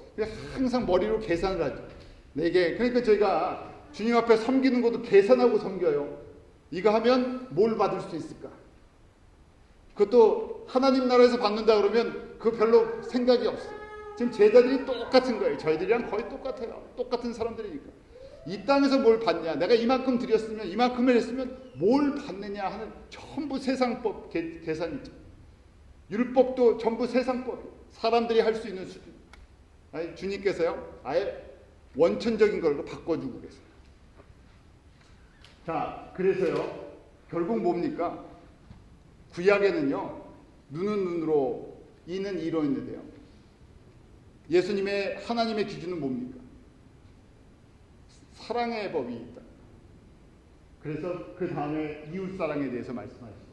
항상 머리로 계산을 하죠. 내게, 그러니까 저희가 주님 앞에 섬기는 것도 계산하고 섬겨요. 이거 하면 뭘 받을 수 있을까? 그것도 하나님 나라에서 받는다 그러면 그 별로 생각이 없어요. 지금 제자들이 똑같은 거예요. 저희들이랑 거의 똑같아요. 똑같은 사람들이니까. 이 땅에서 뭘 받냐, 내가 이만큼 드렸으면, 이만큼을 했으면 뭘 받느냐 하는 전부 세상법 계산이죠. 율법도 전부 세상법, 사람들이 할 수 있는 수준. 아니, 주님께서요, 아예 원천적인 걸로 바꿔주고 계세요. 자, 그래서요, 결국 뭡니까? 구약에는요, 눈은 눈으로, 이는 이로 있는데요, 예수님의 하나님의 기준은 뭡니까? 사랑의 법이 있다. 그래서 그 다음에 이웃사랑에 대해서 말씀하시죠.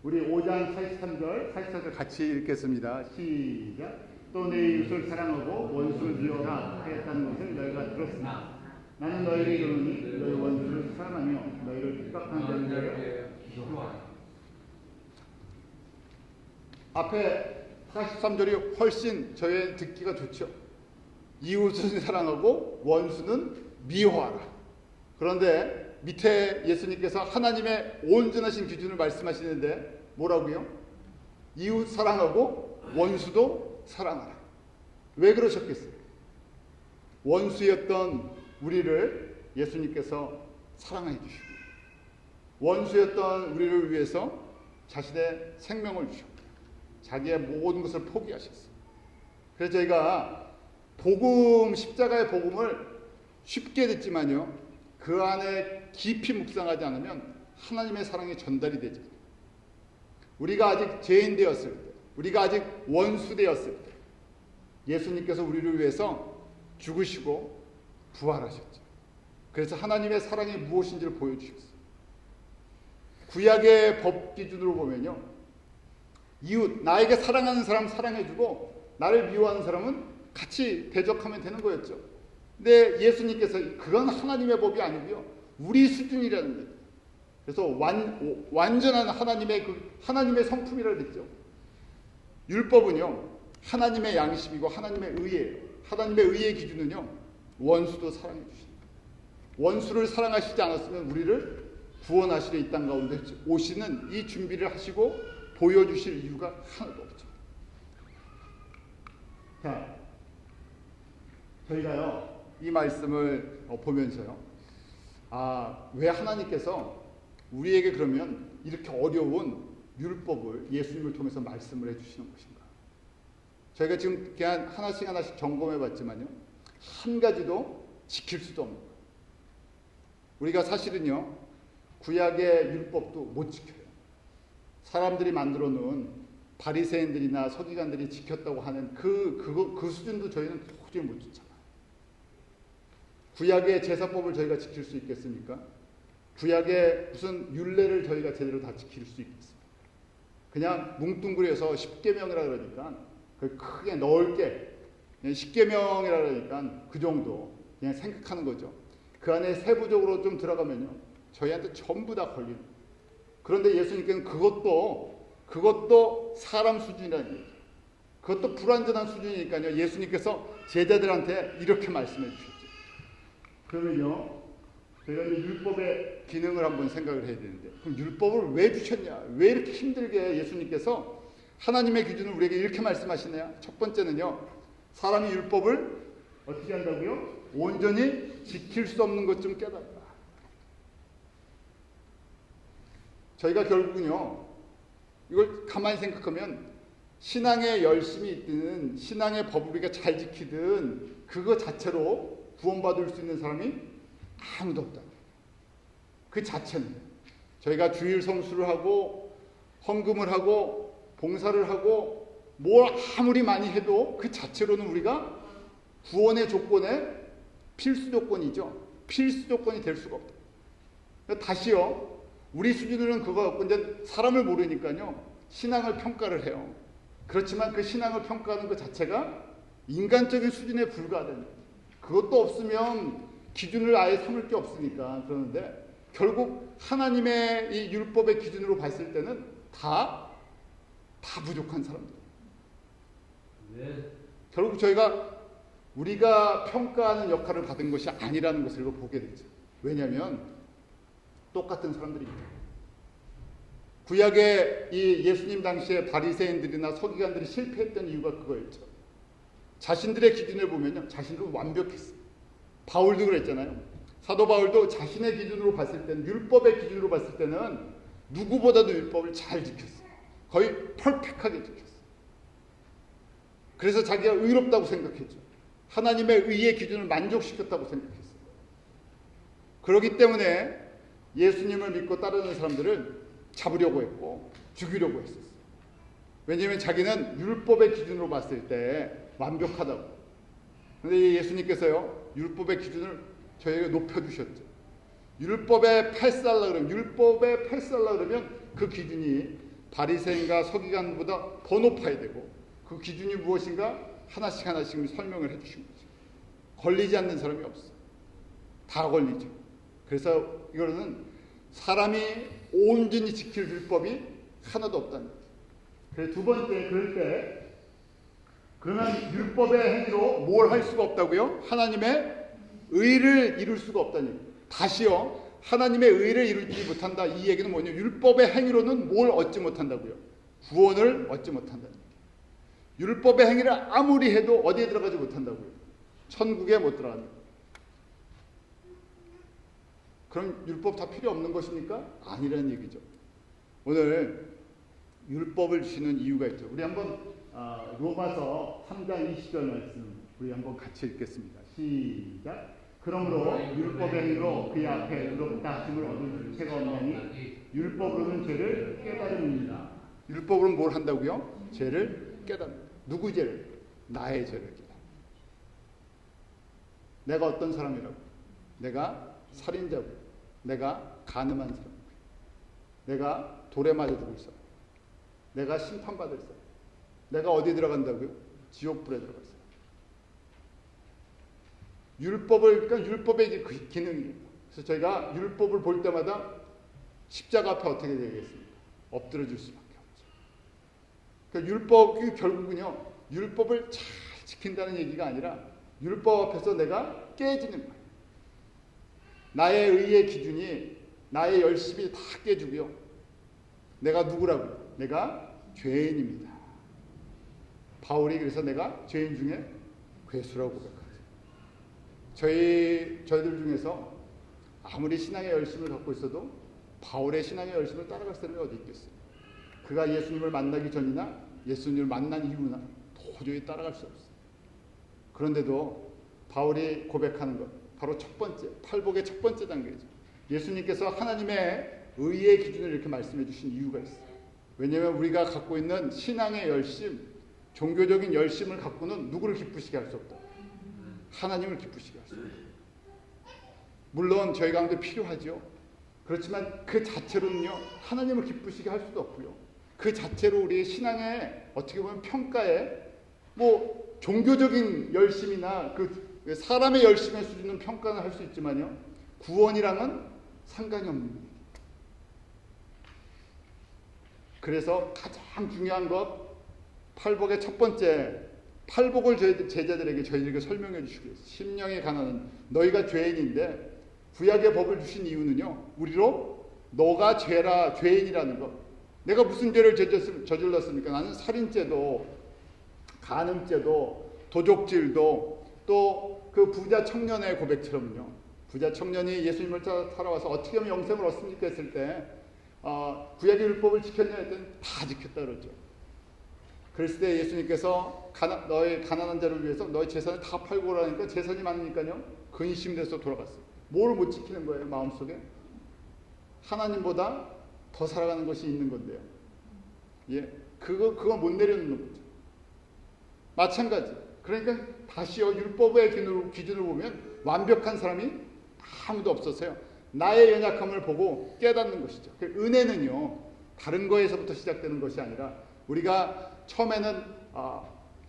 우리 5장 43절, 44절 같이 읽겠습니다. 시작. 또 내 이웃을 사랑하고 원수를 미워라 하였다는 것을 너희가 들었으나 나는 너희에게 이르노니 너희 원수를 사랑하며 너희를 핍박하는 자들에게 기도하라. 앞에 43절이 훨씬 저의 듣기가 좋죠. 이웃은 사랑하고 원수는 미워하라. 그런데 밑에 예수님께서 하나님의 온전하신 기준을 말씀하시는데 뭐라고요? 이웃 사랑하고 원수도 사랑하라. 왜 그러셨겠어요? 원수였던 우리를 예수님께서 사랑해 주시고, 원수였던 우리를 위해서 자신의 생명을 주셨고, 자기의 모든 것을 포기하셨어요. 그래서 저희가 복음, 십자가의 복음을 쉽게 듣지만요, 그 안에 깊이 묵상하지 않으면 하나님의 사랑이 전달이 되지 않아요. 우리가 아직 죄인 되었을 때, 우리가 아직 원수 되었을 때 예수님께서 우리를 위해서 죽으시고 부활하셨죠. 그래서 하나님의 사랑이 무엇인지를 보여주셨어요. 구약의 법 기준으로 보면요, 이웃, 나에게 사랑하는 사람 사랑해주고 나를 미워하는 사람은 같이 대적하면 되는 거였죠. 근데 예수님께서 그건 하나님의 법이 아니고요, 우리 수준이라는 거예요. 그래서 완전한 하나님의 성품이라고 했죠. 율법은요, 하나님의 양심이고 하나님의 의예요. 하나님의 의의 기준은요, 원수도 사랑해 주신다. 원수를 사랑하시지 않았으면 우리를 구원하시려 이 땅 가운데 오시는 이 준비를 하시고 보여주실 이유가 하나도 없죠. 자, 저희가요 이 말씀을 보면서요, 왜 하나님께서 우리에게 그러면 이렇게 어려운 율법을 예수님을 통해서 말씀을 해주시는 것인가? 저희가 지금 그냥 하나씩 점검해봤지만요, 한 가지도 지킬 수도 없는 거예요. 우리가 사실은요 구약의 율법도 못 지켜요. 사람들이 만들어 놓은 바리새인들이나 서기관들이 지켰다고 하는 그 수준도 저희는 도저히 못 지잖아요. 구약의 제사법을 저희가 지킬 수 있겠습니까? 구약의 무슨 율례를 저희가 제대로 다 지킬 수 있겠습니까? 그냥 뭉뚱그려서 십계명이라 그러니까 크게 넓게 십계명이라 그러니까 그 정도 그냥 생각하는 거죠. 그 안에 세부적으로 좀 들어가면요 저희한테 전부 다 걸리는 거예요. 그런데 예수님께는 그것도 사람 수준이라는 얘기예요. 그것도 불완전한 수준이니까요 예수님께서 제자들한테 이렇게 말씀해 주셨죠. 그러면요 저희가 이제 율법의 기능을 한번 생각을 해야 되는데, 그럼 율법을 왜 주셨냐? 왜 이렇게 힘들게 예수님께서 하나님의 기준을 우리에게 이렇게 말씀하시냐? 첫 번째는요, 사람이 율법을 어떻게 한다고요? 온전히 지킬 수 없는 것 좀 깨달다. 저희가 결국은요 이걸 가만히 생각하면 신앙에 열심히 있든 신앙의 법을 우리가 잘 지키든 그거 자체로 구원받을 수 있는 사람이 아무도 없다. 그 자체는 저희가 주일 성수를 하고 헌금을 하고 봉사를 하고 뭘 아무리 많이 해도 그 자체로는 우리가 구원의 조건에 필수 조건이죠. 필수 조건이 될 수가 없다. 다시요 우리 수준으로는 그거 없고 이제 사람을 모르니까요 신앙을 평가를 해요. 그렇지만 그 신앙을 평가하는 것 자체가 인간적인 수준에 불과하다는 거예요. 그것도 없으면 기준을 아예 삼을 게 없으니까. 그러는데 결국 하나님의 이 율법의 기준으로 봤을 때는 다 부족한 사람들. 네. 결국 우리가 평가하는 역할을 받은 것이 아니라는 것을 보게 되죠. 왜냐하면 똑같은 사람들입니다. 구약의 이 예수님 당시에 바리새인들이나 서기관들이 실패했던 이유가 그거였죠. 자신들의 기준을 보면요 자신도 완벽했어요. 바울도 그랬잖아요. 사도 바울도 자신의 기준으로 봤을 때는, 율법의 기준으로 봤을 때는 누구보다도 율법을 잘 지켰어요. 거의 퍼펙트하게 지켰어요. 그래서 자기가 의롭다고 생각했죠. 하나님의 의의 기준을 만족시켰다고 생각했어요. 그렇기 때문에 예수님을 믿고 따르는 사람들을 잡으려고 했고 죽이려고 했었어요. 왜냐하면 자기는 율법의 기준으로 봤을 때 완벽하다고. 그런데 예수님께서요 율법의 기준을 저희에게 높여주셨죠. 율법에 패스하려고 그러면 그 기준이 바리새인과 서기관보다 더 높아야 되고, 그 기준이 무엇인가 하나씩 설명을 해주신 거죠. 걸리지 않는 사람이 없어. 다 걸리죠. 그래서 이거는 사람이 온전히 지킬 율법이 하나도 없다는 거죠. 그래서 두 번째, 그럴 때 그러면 율법의 행위로 뭘 할 수가 없다고요? 하나님의 의를 이룰 수가 없다는 얘기예요. 다시요, 하나님의 의를 이루지 못한다. 이 얘기는 뭐냐? 율법의 행위로는 뭘 얻지 못한다고요? 구원을 얻지 못한다는 얘기예요. 율법의 행위를 아무리 해도 어디에 들어가지 못한다고요? 천국에 못 들어간다. 그럼 율법 다 필요 없는 것입니까? 아니라는 얘기죠. 오늘 율법을 주시는 이유가 있죠. 우리 한번 로마서 3장 20절 말씀 우리 한번 같이 읽겠습니다. 시작. 그러므로 율법의 행위로 그의 앞에 의롭다 하심을 얻을 죄가 없나니 율법으로는 죄를 깨달음이니라. 율법으로는 뭘 한다고요? 죄를 깨닫는다. 누구 죄를? 나의 죄를 깨닫는다. 내가 어떤 사람이라고? 내가 살인자고, 내가 간음한 사람, 내가 돌에 맞아 죽을 사람, 내가 심판받을 사람, 내가 어디 들어간다고요? 지옥불에 들어갈 사람. 그러니까 율법의 그 기능이에요. 그래서 저희가 율법을 볼 때마다 십자가 앞에 어떻게 되겠습니까? 엎드려질 수밖에 없죠. 그러니까 율법이 결국은요, 율법을 잘 지킨다는 얘기가 아니라 율법 앞에서 내가 깨지는 거예요. 나의 의의 기준이 나의 열심이 다 깨지고요. 내가 누구라고요? 내가 죄인입니다. 바울이 그래서 내가 죄인 중에 괴수라고 고백하죠. 저희들 중에서 아무리 신앙의 열심을 갖고 있어도 바울의 신앙의 열심을 따라갈 사람이 어디 있겠어요? 그가 예수님을 만나기 전이나 예수님을 만난 이후나 도저히 따라갈 수 없어요. 그런데도 바울이 고백하는 것, 바로 첫 번째, 팔복의 첫 번째 단계죠. 예수님께서 하나님의 의의 기준을 이렇게 말씀해 주신 이유가 있어요. 왜냐하면 우리가 갖고 있는 신앙의 열심, 종교적인 열심을 갖고는 누구를 기쁘시게 할 수 없다. 하나님을 기쁘시게 할 수 없다. 물론 저희 가운데 필요하죠. 그렇지만 그 자체로는요, 하나님을 기쁘시게 할 수도 없고요. 그 자체로 우리의 신앙의 어떻게 보면 평가에 뭐 종교적인 열심이나 그 사람의 열심의 수준은 평가는 할 수 있지만요, 구원이랑은 상관이 없는 겁니다. 그래서 가장 중요한 것, 팔복의 첫 번째, 팔복을 저희들에게 설명해 주시고 있어요. 심령의 가난은 너희가 죄인인데 구약의 법을 주신 이유는요, 우리로 너가 죄인이라는 것. 내가 무슨 죄를 저질렀습니까? 나는 살인죄도, 간음죄도, 도적질도, 또 그 부자 청년의 고백처럼요. 부자 청년이 예수님을 따라와서 어떻게 하면 영생을 얻습니까? 했을 때 구약의 율법을 지켰냐 했더니 다 지켰다 그러죠. 그랬을 때 예수님께서 너의 가난한 자를 위해서 너의 재산을 다 팔고 오라니까 재산이 많으니까요, 근심돼서 돌아갔어요. 뭘 못 지키는 거예요? 마음속에 하나님보다 더 살아가는 것이 있는 건데요. 예, 그거 못 내려놓는 거죠. 마찬가지. 그러니까 다시요, 율법의 기준으로 보면 완벽한 사람이 아무도 없어서요, 나의 연약함을 보고 깨닫는 것이죠. 은혜는요, 다른 거에서부터 시작되는 것이 아니라 우리가 처음에는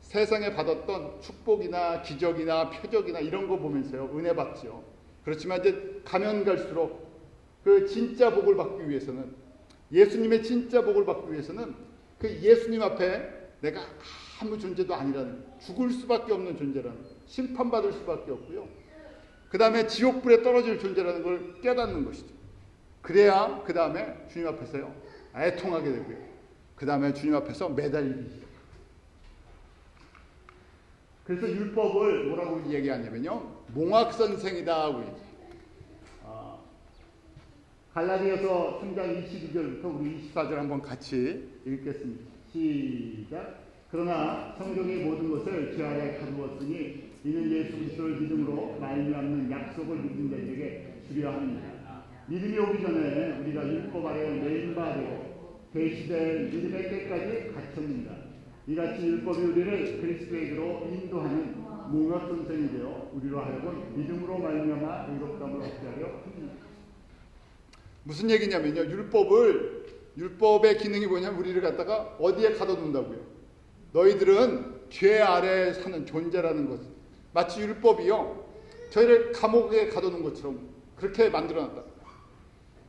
세상에 받았던 축복이나 기적이나 표적이나 이런 거 보면서요, 은혜 받죠. 그렇지만 이제 가면 갈수록 그 진짜 복을 받기 위해서는, 예수님의 진짜 복을 받기 위해서는 그 예수님 앞에 내가 아무 존재도 아니라는, 죽을 수밖에 없는 존재라는, 심판받을 수밖에 없고요, 그 다음에 지옥불에 떨어질 존재라는 걸 깨닫는 것이죠. 그래야 그 다음에 주님 앞에서요, 애통하게 되고요, 그 다음에 주님 앞에서 매달리기 시작해요. 그래서 율법을 뭐라고 얘기하냐면요, 몽학선생이다 하고 얘기해요. 갈라디아서 3장 22절부터 우리 24절 한번 같이 읽겠습니다. 시작. 그러나 성경의 모든 것을 주 아래 가두었으니 이는 예수 그리스도를 믿음으로 말미암는 약속을 믿는 자에게 주려 합니다. 믿음이 오기 전에 우리가 율법 아래 매인 바 되고 계시된 믿음의 때까지 갇혔습니다. 이같이 율법이 우리를 그리스도에게로 인도하는 몽학선생이 되어 우리로 하여금 믿음으로 말미암아 의롭다함을 얻게 하려 합니다. 무슨 얘기냐면요, 율법의 기능이 뭐냐면 우리를 갖다가 어디에 가둬둔다고요? 너희들은 죄 아래에 사는 존재라는 것. 마치 율법이요, 저희를 감옥에 가둬놓은 것처럼 그렇게 만들어놨다.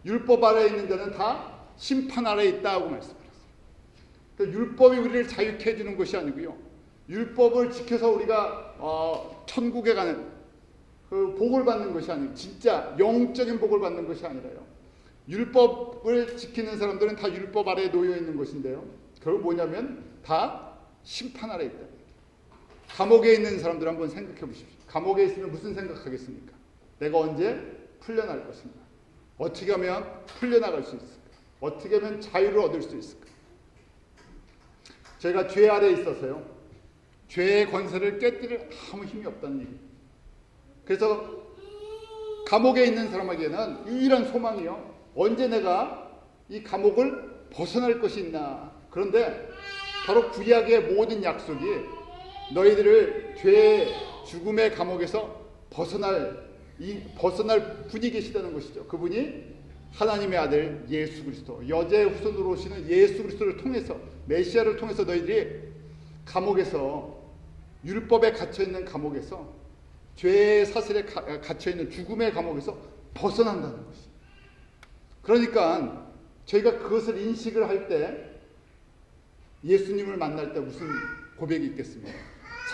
율법 아래에 있는 자는 다 심판 아래에 있다고 말씀드렸어요. 그러니까 율법이 우리를 자유케 해주는 것이 아니고요, 율법을 지켜서 우리가 천국에 가는 그 복을 받는 것이 아니고, 진짜 영적인 복을 받는 것이 아니라요, 율법을 지키는 사람들은 다 율법 아래에 놓여 있는 것인데요, 결국 뭐냐면 다 심판 아래에 있다. 감옥에 있는 사람들 한번 생각해 보십시오. 감옥에 있으면 무슨 생각하겠습니까? 내가 언제 풀려날 것인가? 어떻게 하면 풀려나갈 수 있을까? 어떻게 하면 자유를 얻을 수 있을까? 저희가 죄 아래에 있어서요, 죄의 권세를 깨뜨릴 아무 힘이 없다는 얘기입니다. 그래서 감옥에 있는 사람에게는 유일한 소망이요, 언제 내가 이 감옥을 벗어날 것이 있나. 그런데 바로 구약의 모든 약속이 너희들을 죄의 죽음의 감옥에서 벗어날 분이 계시다는 것이죠. 그분이 하나님의 아들 예수 그리스도, 여자의 후손으로 오시는 예수 그리스도를 통해서, 메시아를 통해서 너희들이 감옥에서, 율법에 갇혀있는 감옥에서, 죄의 사슬에 갇혀있는 죽음의 감옥에서 벗어난다는 것이죠. 그러니까 저희가 그것을 인식을 할 때, 예수님을 만날 때 무슨 고백이 있겠습니까?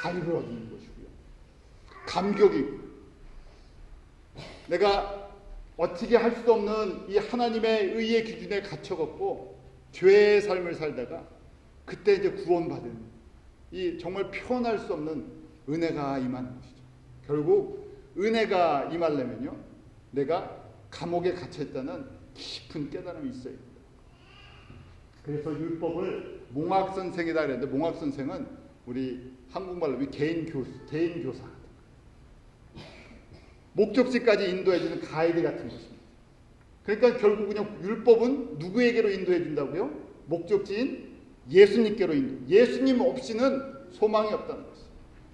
자유를 얻는 것이고요, 감격이고, 내가 어떻게 할 수도 없는 이 하나님의 의의 기준에 갇혀갖고 죄의 삶을 살다가 그때 이제 구원받은 이 정말 표현할 수 없는 은혜가 임하는 것이죠. 결국 은혜가 임하려면요, 내가 감옥에 갇혀있다는 깊은 깨달음이 있어야 됩니다. 그래서 율법을 몽학선생이다 그랬는데, 몽학선생은 우리 한국말로 개인 교사, 목적지까지 인도해주는 가이드 같은 것입니다. 그러니까 결국 그냥 율법은 누구에게로 인도해 준다고요? 목적지인 예수님께로 인도. 예수님 없이는 소망이 없다는 것이죠.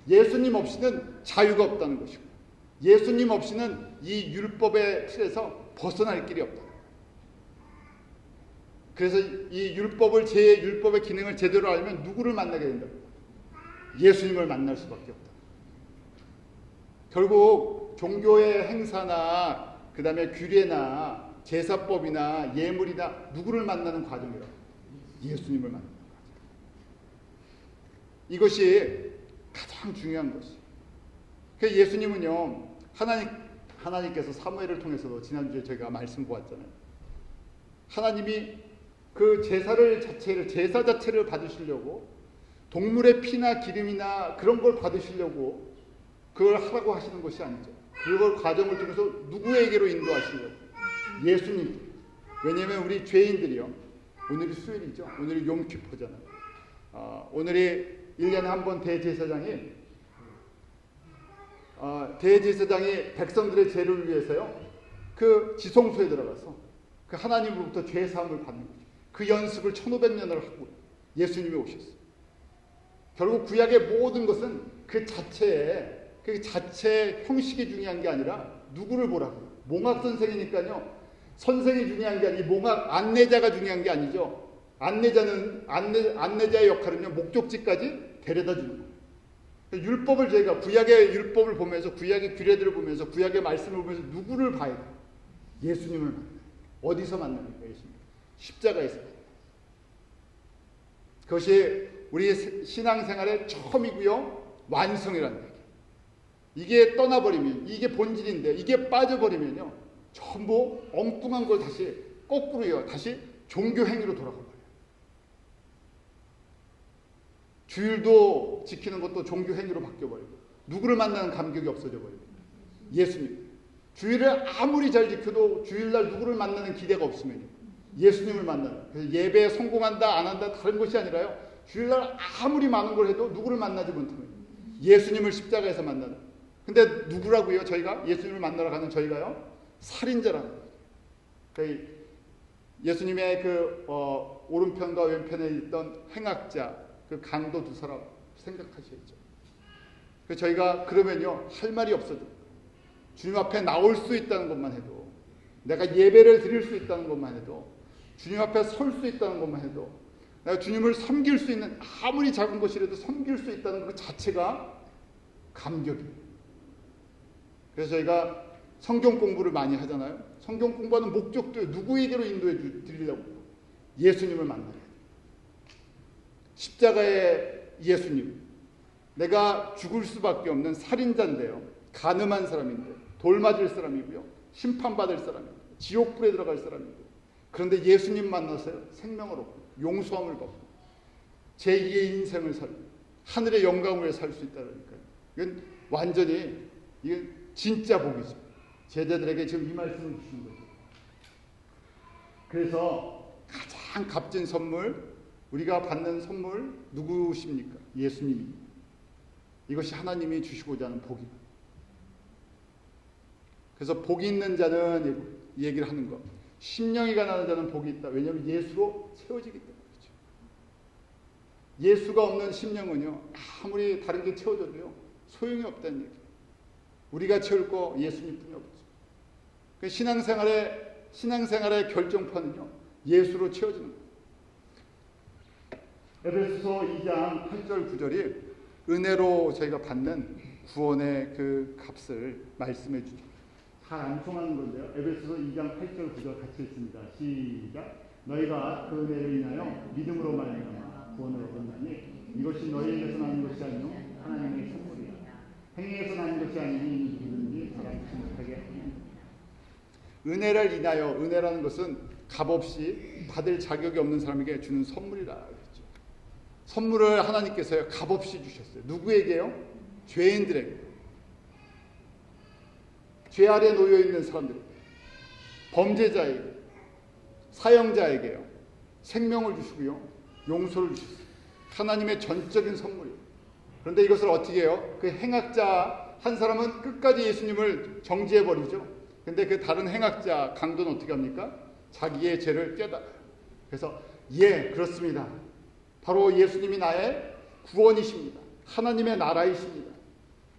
예수님 없이는 자유가 없다는 것이고, 예수님 없이는 이 율법의 틀에서 벗어날 길이 없다. 그래서 이 율법의 기능을 제대로 알면 누구를 만나게 된다? 예수님을 만날 수밖에 없다. 결국 종교의 행사나 그 다음에 규례나 제사법이나 예물이나 누구를 만나는 과정이라고? 예수님을 만나는 과정. 이것이 가장 중요한 것이에요. 그래서 예수님은요, 하나님께서 사무엘을 통해서도 지난주에 저희가 말씀 보았잖아요. 하나님이 그 제사 자체를 받으시려고 동물의 피나 기름이나 그런 걸 받으시려고 그걸 하라고 하시는 것이 아니죠. 그걸 과정을 통해서 누구에게로 인도하시려고? 예수님. 왜냐하면 우리 죄인들이요, 오늘이 수요일이죠. 오늘이 용키포잖아요. 오늘이 1년에 한 번 대제사장이 백성들의 죄를 위해서요, 그 지성소에 들어가서 그 하나님으로부터 죄 사함을 받는 거죠. 그 연습을 1500년을 하고 예수님이 오셨어요. 결국 구약의 모든 것은 그 자체의 형식이 중요한 게 아니라 누구를 보라고요. 몽학 선생이니까요, 선생이 중요한 게 아니고 몽학 안내자가 중요한 게 아니죠. 안내자의 역할은요, 목적지까지 데려다 주는 거예요. 율법을 구약의 율법을 보면서, 구약의 규례들을 보면서, 구약의 말씀을 보면서 누구를 봐야 돼요? 예수님을 만나요. 어디서 만납니까? 예수님. 십자가에서. 그것이 우리 신앙생활의 처음이고요, 완성이라는 얘기예요. 이게 떠나버리면, 이게 본질인데 이게 빠져버리면요, 전부 엉뚱한 걸 다시 거꾸로요, 다시 종교행위로 돌아가버려요. 주일도 지키는 것도 종교행위로 바뀌어버리고, 누구를 만나는 감격이 없어져 버리고, 예수님. 주일을 아무리 잘 지켜도 주일날 누구를 만나는 기대가 없으면요, 예수님을 만나는. 그래서 예배에 성공한다 안 한다 다른 것이 아니라요, 주일날 아무리 많은 걸 해도 누구를 만나지 못하면 예수님을 십자가에서 만나는. 근데 누구라고요? 저희가 예수님을 만나러 가는 저희가요, 살인자라는 거예요. 그러니까 예수님의 오른편과 왼편에 있던 행악자, 그 강도 두 사람 생각하셔야죠. 그래서 저희가 그러면요, 할 말이 없어져. 주님 앞에 나올 수 있다는 것만 해도, 내가 예배를 드릴 수 있다는 것만 해도, 주님 앞에 설 수 있다는 것만 해도, 내가 주님을 섬길 수 있는, 아무리 작은 것이라도 섬길 수 있다는 것 자체가 감격이에요. 그래서 저희가 성경 공부를 많이 하잖아요. 성경 공부하는 목적도 누구에게로 인도해 드리려고? 예수님을 만나야 돼요. 십자가의 예수님. 내가 죽을 수밖에 없는 살인자인데요, 간음한 사람인데, 돌 맞을 사람이고요, 심판받을 사람이고, 지옥불에 들어갈 사람이고, 그런데 예수님 만나서요, 생명을 얻고 용서함을 받고 제2의 인생을 살고 하늘의 영광을 살 수 있다니까요. 이건 완전히, 이건 진짜 복이죠. 제자들에게 지금 이 말씀을 주신 거죠. 그래서 가장 값진 선물, 우리가 받는 선물 누구십니까? 예수님입니다. 이것이 하나님이 주시고자 하는 복입니다. 그래서 복이 있는 자는 얘기를 하는 것, 심령이 가난한 자는 복이 있다. 왜냐하면 예수로 채워지기 때문이죠. 예수가 없는 심령은요, 아무리 다른 게 채워져도요, 소용이 없다는 얘기예요. 우리가 채울 거 예수님뿐이 없죠. 그 신앙생활의 결정판은요, 예수로 채워지는 거예요. 에베소서 2장 8절 9절이 은혜로 저희가 받는 구원의 그 값을 말씀해 주죠. 잘 암송하는 건데요. 에베소서 2장 8절 9절 같이 읽습니다. 시작. 너희가 그 은혜를 인하여 믿음으로 말미암아 구원을 얻었나니 이것이 너희에게서 나는 것이 아니요 하나님의 선물이라. 행위에서 나는 것이 아니니 누구든지 사람 못하게 하니. 은혜를 인하여, 은혜라는 것은 값없이 받을 자격이 없는 사람에게 주는 선물이라 그랬죠. 선물을 하나님께서요 값없이 주셨어요. 누구에게요? 죄인들에게. 죄 아래 놓여 있는 사람들, 범죄자에게, 사형자에게요 생명을 주시고요 용서를 주셨어요. 하나님의 전적인 선물이에요. 그런데 이것을 어떻게 해요? 그 행악자 한 사람은 끝까지 예수님을 정죄해 버리죠. 근데 그 다른 행악자 강도는 어떻게 합니까? 자기의 죄를 깨달아요. 그래서 예, 그렇습니다. 바로 예수님이 나의 구원이십니다. 하나님의 나라이십니다.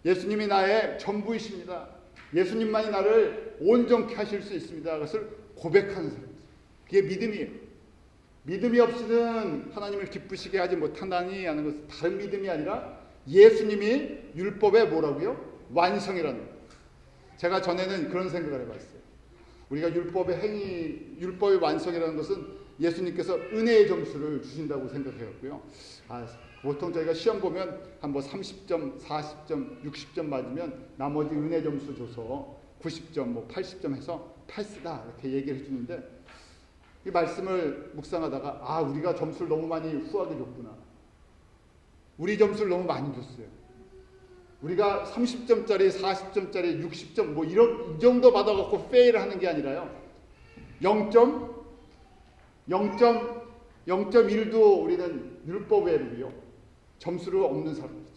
예수님이 나의 전부이십니다. 예수님만이 나를 온전케 하실 수 있습니다. 그것을 고백하는 사람이죠. 그게 믿음이에요. 믿음이 없이는 하나님을 기쁘시게 하지 못한다니 하는 것은 다른 믿음이 아니라 예수님이 율법의 뭐라고요? 완성이라는 거예요. 제가 전에는 그런 생각을 해봤어요. 우리가 율법의 완성이라는 것은 예수님께서 은혜의 점수를 주신다고 생각해왔고요. 보통 저희가 시험 보면 한 30점, 40점, 60점 맞으면 나머지 은혜 점수 줘서 90점, 80점 해서 패스다 이렇게 얘기를 해주는데 이 말씀을 묵상하다가 우리가 점수를 너무 많이 후하게 줬구나. 우리 점수를 너무 많이 줬어요. 우리가 30점짜리, 40점짜리, 60점 이 정도 받아갖고 페일을 하는 게 아니라요. 0.1도 우리는 율법 외로요 점수를 없는 사람이죠.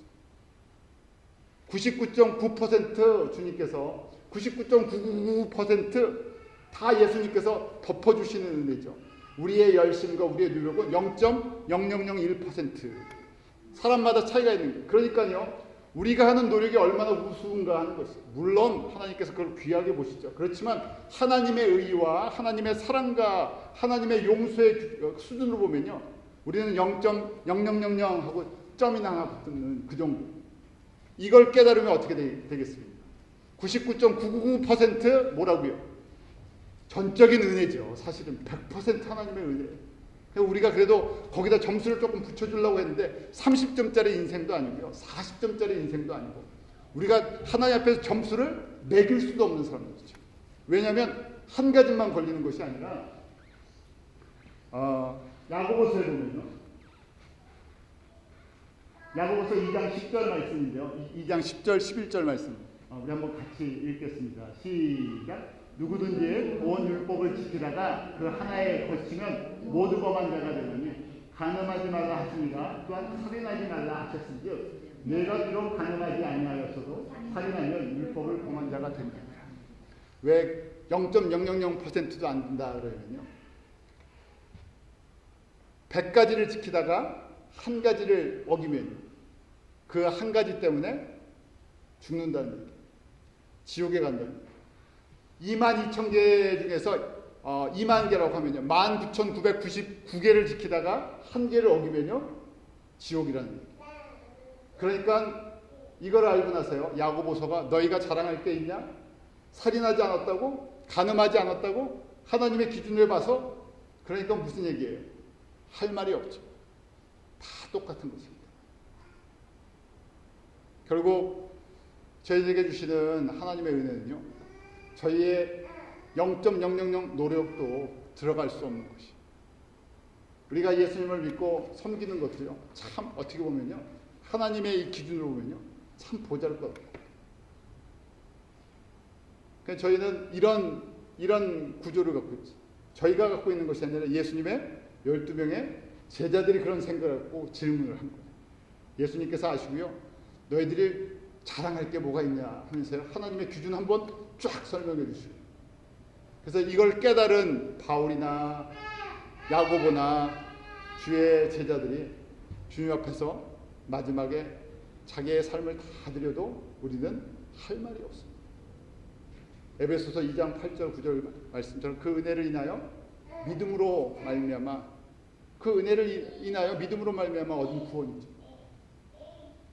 99.9% 주님께서 99.999% 다 예수님께서 덮어주시는 은혜죠. 우리의 열심과 우리의 노력은 0.0001% 사람마다 차이가 있는 거예요. 그러니까요 우리가 하는 노력이 얼마나 우스운가 하는 것이죠. 물론 하나님께서 그걸 귀하게 보시죠. 그렇지만 하나님의 의와 하나님의 사랑과 하나님의 용서의 수준으로 보면요 우리는 0.0000 하고 점이나 하나 붙는 그 정도. 이걸 깨달으면 어떻게 되겠습니까? 99.999% 뭐라고요? 전적인 은혜죠. 사실은 100% 하나님의 은혜. 우리가 그래도 거기다 점수를 조금 붙여주려고 했는데 30점짜리 인생도 아니고요. 40점짜리 인생도 아니고 우리가 하나님 앞에서 점수를 매길 수도 없는 사람이죠. 왜냐하면 한 가지만 걸리는 것이 아니라 야고보서에 보면요. 야고보서 2장 10절 말씀인데요. 2장 10절 11절 말씀 우리 한번 같이 읽겠습니다. 시작. 누구든지 온 율법을 지키다가 그 하나에 거치면 모두 범한 자가 되느니 간음하지 말라 하시니가 또한 살인하지 말라 하셨은즉 내가 비록 간음하지 아니하였어도 살인하면 율법을 범한 자가 된다. 왜 0.000%도 안 된다 그러면요 100가지를 지키다가 한 가지를 어기면 그 한 가지 때문에 죽는다는 얘기예요. 지옥에 간다는 얘기예요. 22,000개 중에서 2만 개라고 하면요 19,999개를 지키다가 한 개를 어기면요 지옥이라는 얘기예요. 그러니까 이걸 알고 나서요 야고보서가 너희가 자랑할 게 있냐? 살인하지 않았다고? 간음하지 않았다고? 하나님의 기준을 봐서 그러니까 무슨 얘기예요? 할 말이 없죠. 다 똑같은 것입니다. 결국 저희에게 주시는 하나님의 은혜는요 저희의 0.000 노력도 들어갈 수 없는 것이. 우리가 예수님을 믿고 섬기는 것도요. 참 어떻게 보면요. 하나님의 이 기준으로 보면요. 참 보잘것없어요. 그러니까 저희는 이런 구조를 갖고 있죠. 저희가 갖고 있는 것이 아니라 예수님의 12명의 제자들이 그런 생각을 갖고 질문을 한 거예요. 예수님께서 아시고요. 너희들이 자랑할 게 뭐가 있냐 하면서요. 하나님의 기준 한번 쫙 설명해 주시고 그래서 이걸 깨달은 바울이나 야고보나 주의 제자들이 주님 앞에서 마지막에 자기의 삶을 다 드려도 우리는 할 말이 없습니다. 에베소서 2장 8절 9절 말씀처럼 그 은혜를 인하여 믿음으로 말미암아 그 은혜를 인하여 믿음으로 말미암아 얻은 구원이죠.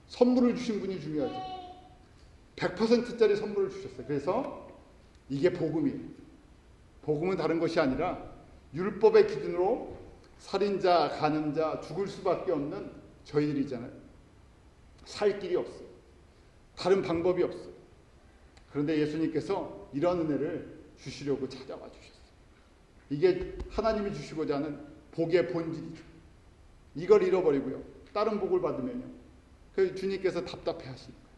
선물을 주신 분이 중요하죠. 100%짜리 선물을 주셨어요. 그래서 이게 복음이에요. 복음은 다른 것이 아니라 율법의 기준으로 살인자, 간음자, 죽을 수밖에 없는 저희들이잖아요. 살 길이 없어요. 다른 방법이 없어요. 그런데 예수님께서 이런 은혜를 주시려고 찾아와 주셨어요. 이게 하나님이 주시고자 하는 복의 본질이죠. 이걸 잃어버리고요. 다른 복을 받으면요, 그 주님께서 답답해 하시는 거예요.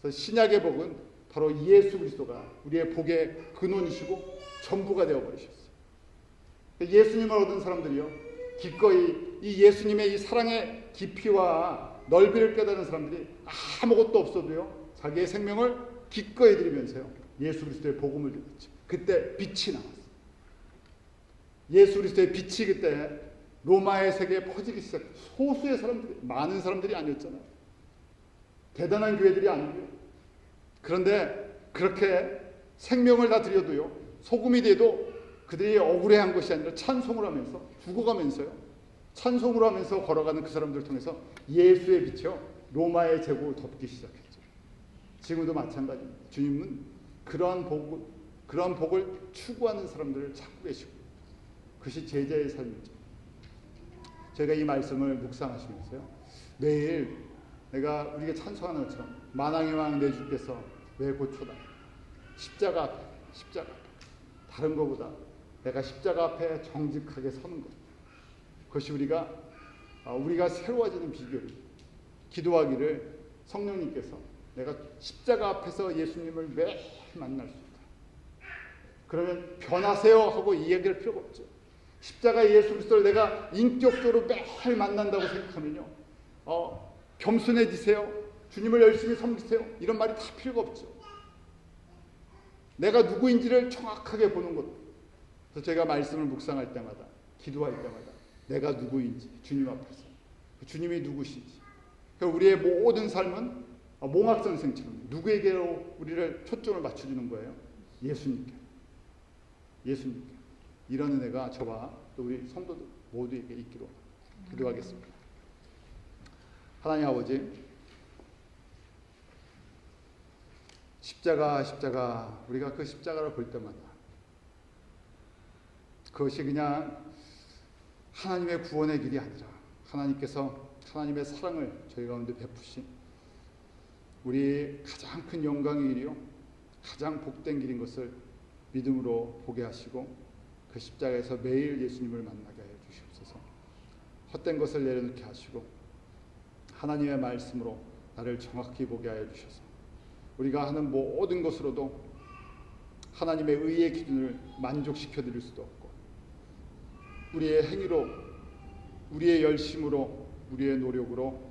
그래서 신약의 복은 바로 예수 그리스도가 우리의 복의 근원이시고 전부가 되어버리셨어요. 예수님을 얻은 사람들이요, 기꺼이 이 예수님의 이 사랑의 깊이와 넓이를 깨달은 사람들이 아무것도 없어도요, 자기의 생명을 기꺼이 드리면서요, 예수 그리스도의 복음을 드렸죠. 그때 빛이 나왔어요. 예수 그리스도의 빛이 그때 로마의 세계에 퍼지기 시작했어요. 소수의 사람들이, 많은 사람들이 아니었잖아요. 대단한 교회들이 아니고요. 그런데 그렇게 생명을 다 드려도요, 소금이 돼도 그들이 억울해한 것이 아니라 찬송을 하면서, 죽어가면서요, 찬송을 하면서 걸어가는 그 사람들을 통해서 예수의 빛이요, 로마의 제국을 덮기 시작했죠. 지금도 마찬가지입니다. 주님은 그러한 복을 추구하는 사람들을 찾고 계시고, 그것이 제자의 삶이죠. 저희가 이 말씀을 묵상하시면서요, 매일 내가 우리가 찬송하는 것처럼 만왕의 왕 내 주께서 왜 고초다, 십자가 다른 것보다 내가 십자가 앞에 정직하게 서는 것, 그것이 우리가 새로워지는 비결입니다. 기도하기를 성령님께서 내가 십자가 앞에서 예수님을 매일 만날 수 있다. 그러면 변하세요 하고 이야기할 필요가 없죠. 십자가의 예수 그리스도를 내가 인격적으로 매일 만난다고 생각하면요, 겸손해지세요, 주님을 열심히 섬기세요, 이런 말이 다 필요가 없죠. 내가 누구인지를 정확하게 보는 것. 그래서 제가 말씀을 묵상할 때마다, 기도할 때마다 내가 누구인지, 주님 앞에서 주님이 누구신지, 우리의 모든 삶은 몽학선생처럼 누구에게로 우리를 초점을 맞춰주는 거예요? 예수님께. 이런 은혜가 저와 또 우리 성도들 모두에게 있기로 기도하겠습니다. 하나님 아버지, 십자가, 우리가 그 십자가를 볼 때마다 그것이 그냥 하나님의 구원의 길이 아니라 하나님께서 하나님의 사랑을 저희 가운데 베푸신 우리 가장 큰 영광의 길이요, 가장 복된 길인 것을 믿음으로 보게 하시고, 그 십자가에서 매일 예수님을 만나게 해 주시옵소서. 헛된 것을 내려놓게 하시고 하나님의 말씀으로 나를 정확히 보게 하여 주셔서 우리가 하는 모든 것으로도 하나님의 의의 기준을 만족시켜 드릴 수도 없고, 우리의 행위로, 우리의 열심으로, 우리의 노력으로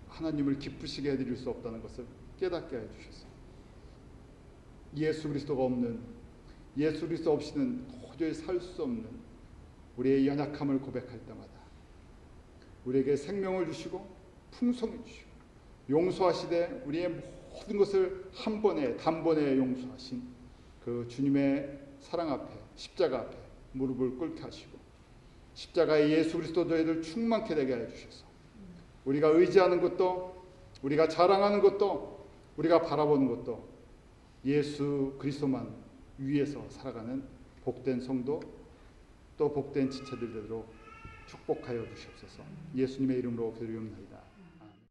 하나님을 기쁘시게 해드릴 수 없다는 것을 깨닫게 해주셔서 예수 그리스도가 없는, 예수 그리스도 없이는 도저히 살 수 없는 우리의 연약함을 고백할 때마다 우리에게 생명을 주시고 풍성해 주시고 용서하시되 우리의 모든 것을 한 번에 단번에 용서하신 그 주님의 사랑 앞에, 십자가 앞에 무릎을 꿇게 하시고 십자가의 예수 그리스도 저희들 충만케 되게 해주셔서 우리가 의지하는 것도, 우리가 자랑하는 것도, 우리가 바라보는 것도 예수 그리스도만 위에서 살아가는 복된 성도, 또 복된 지체들 되도록 축복하여 주시옵소서. 예수님의 이름으로 기도드리옵나이다.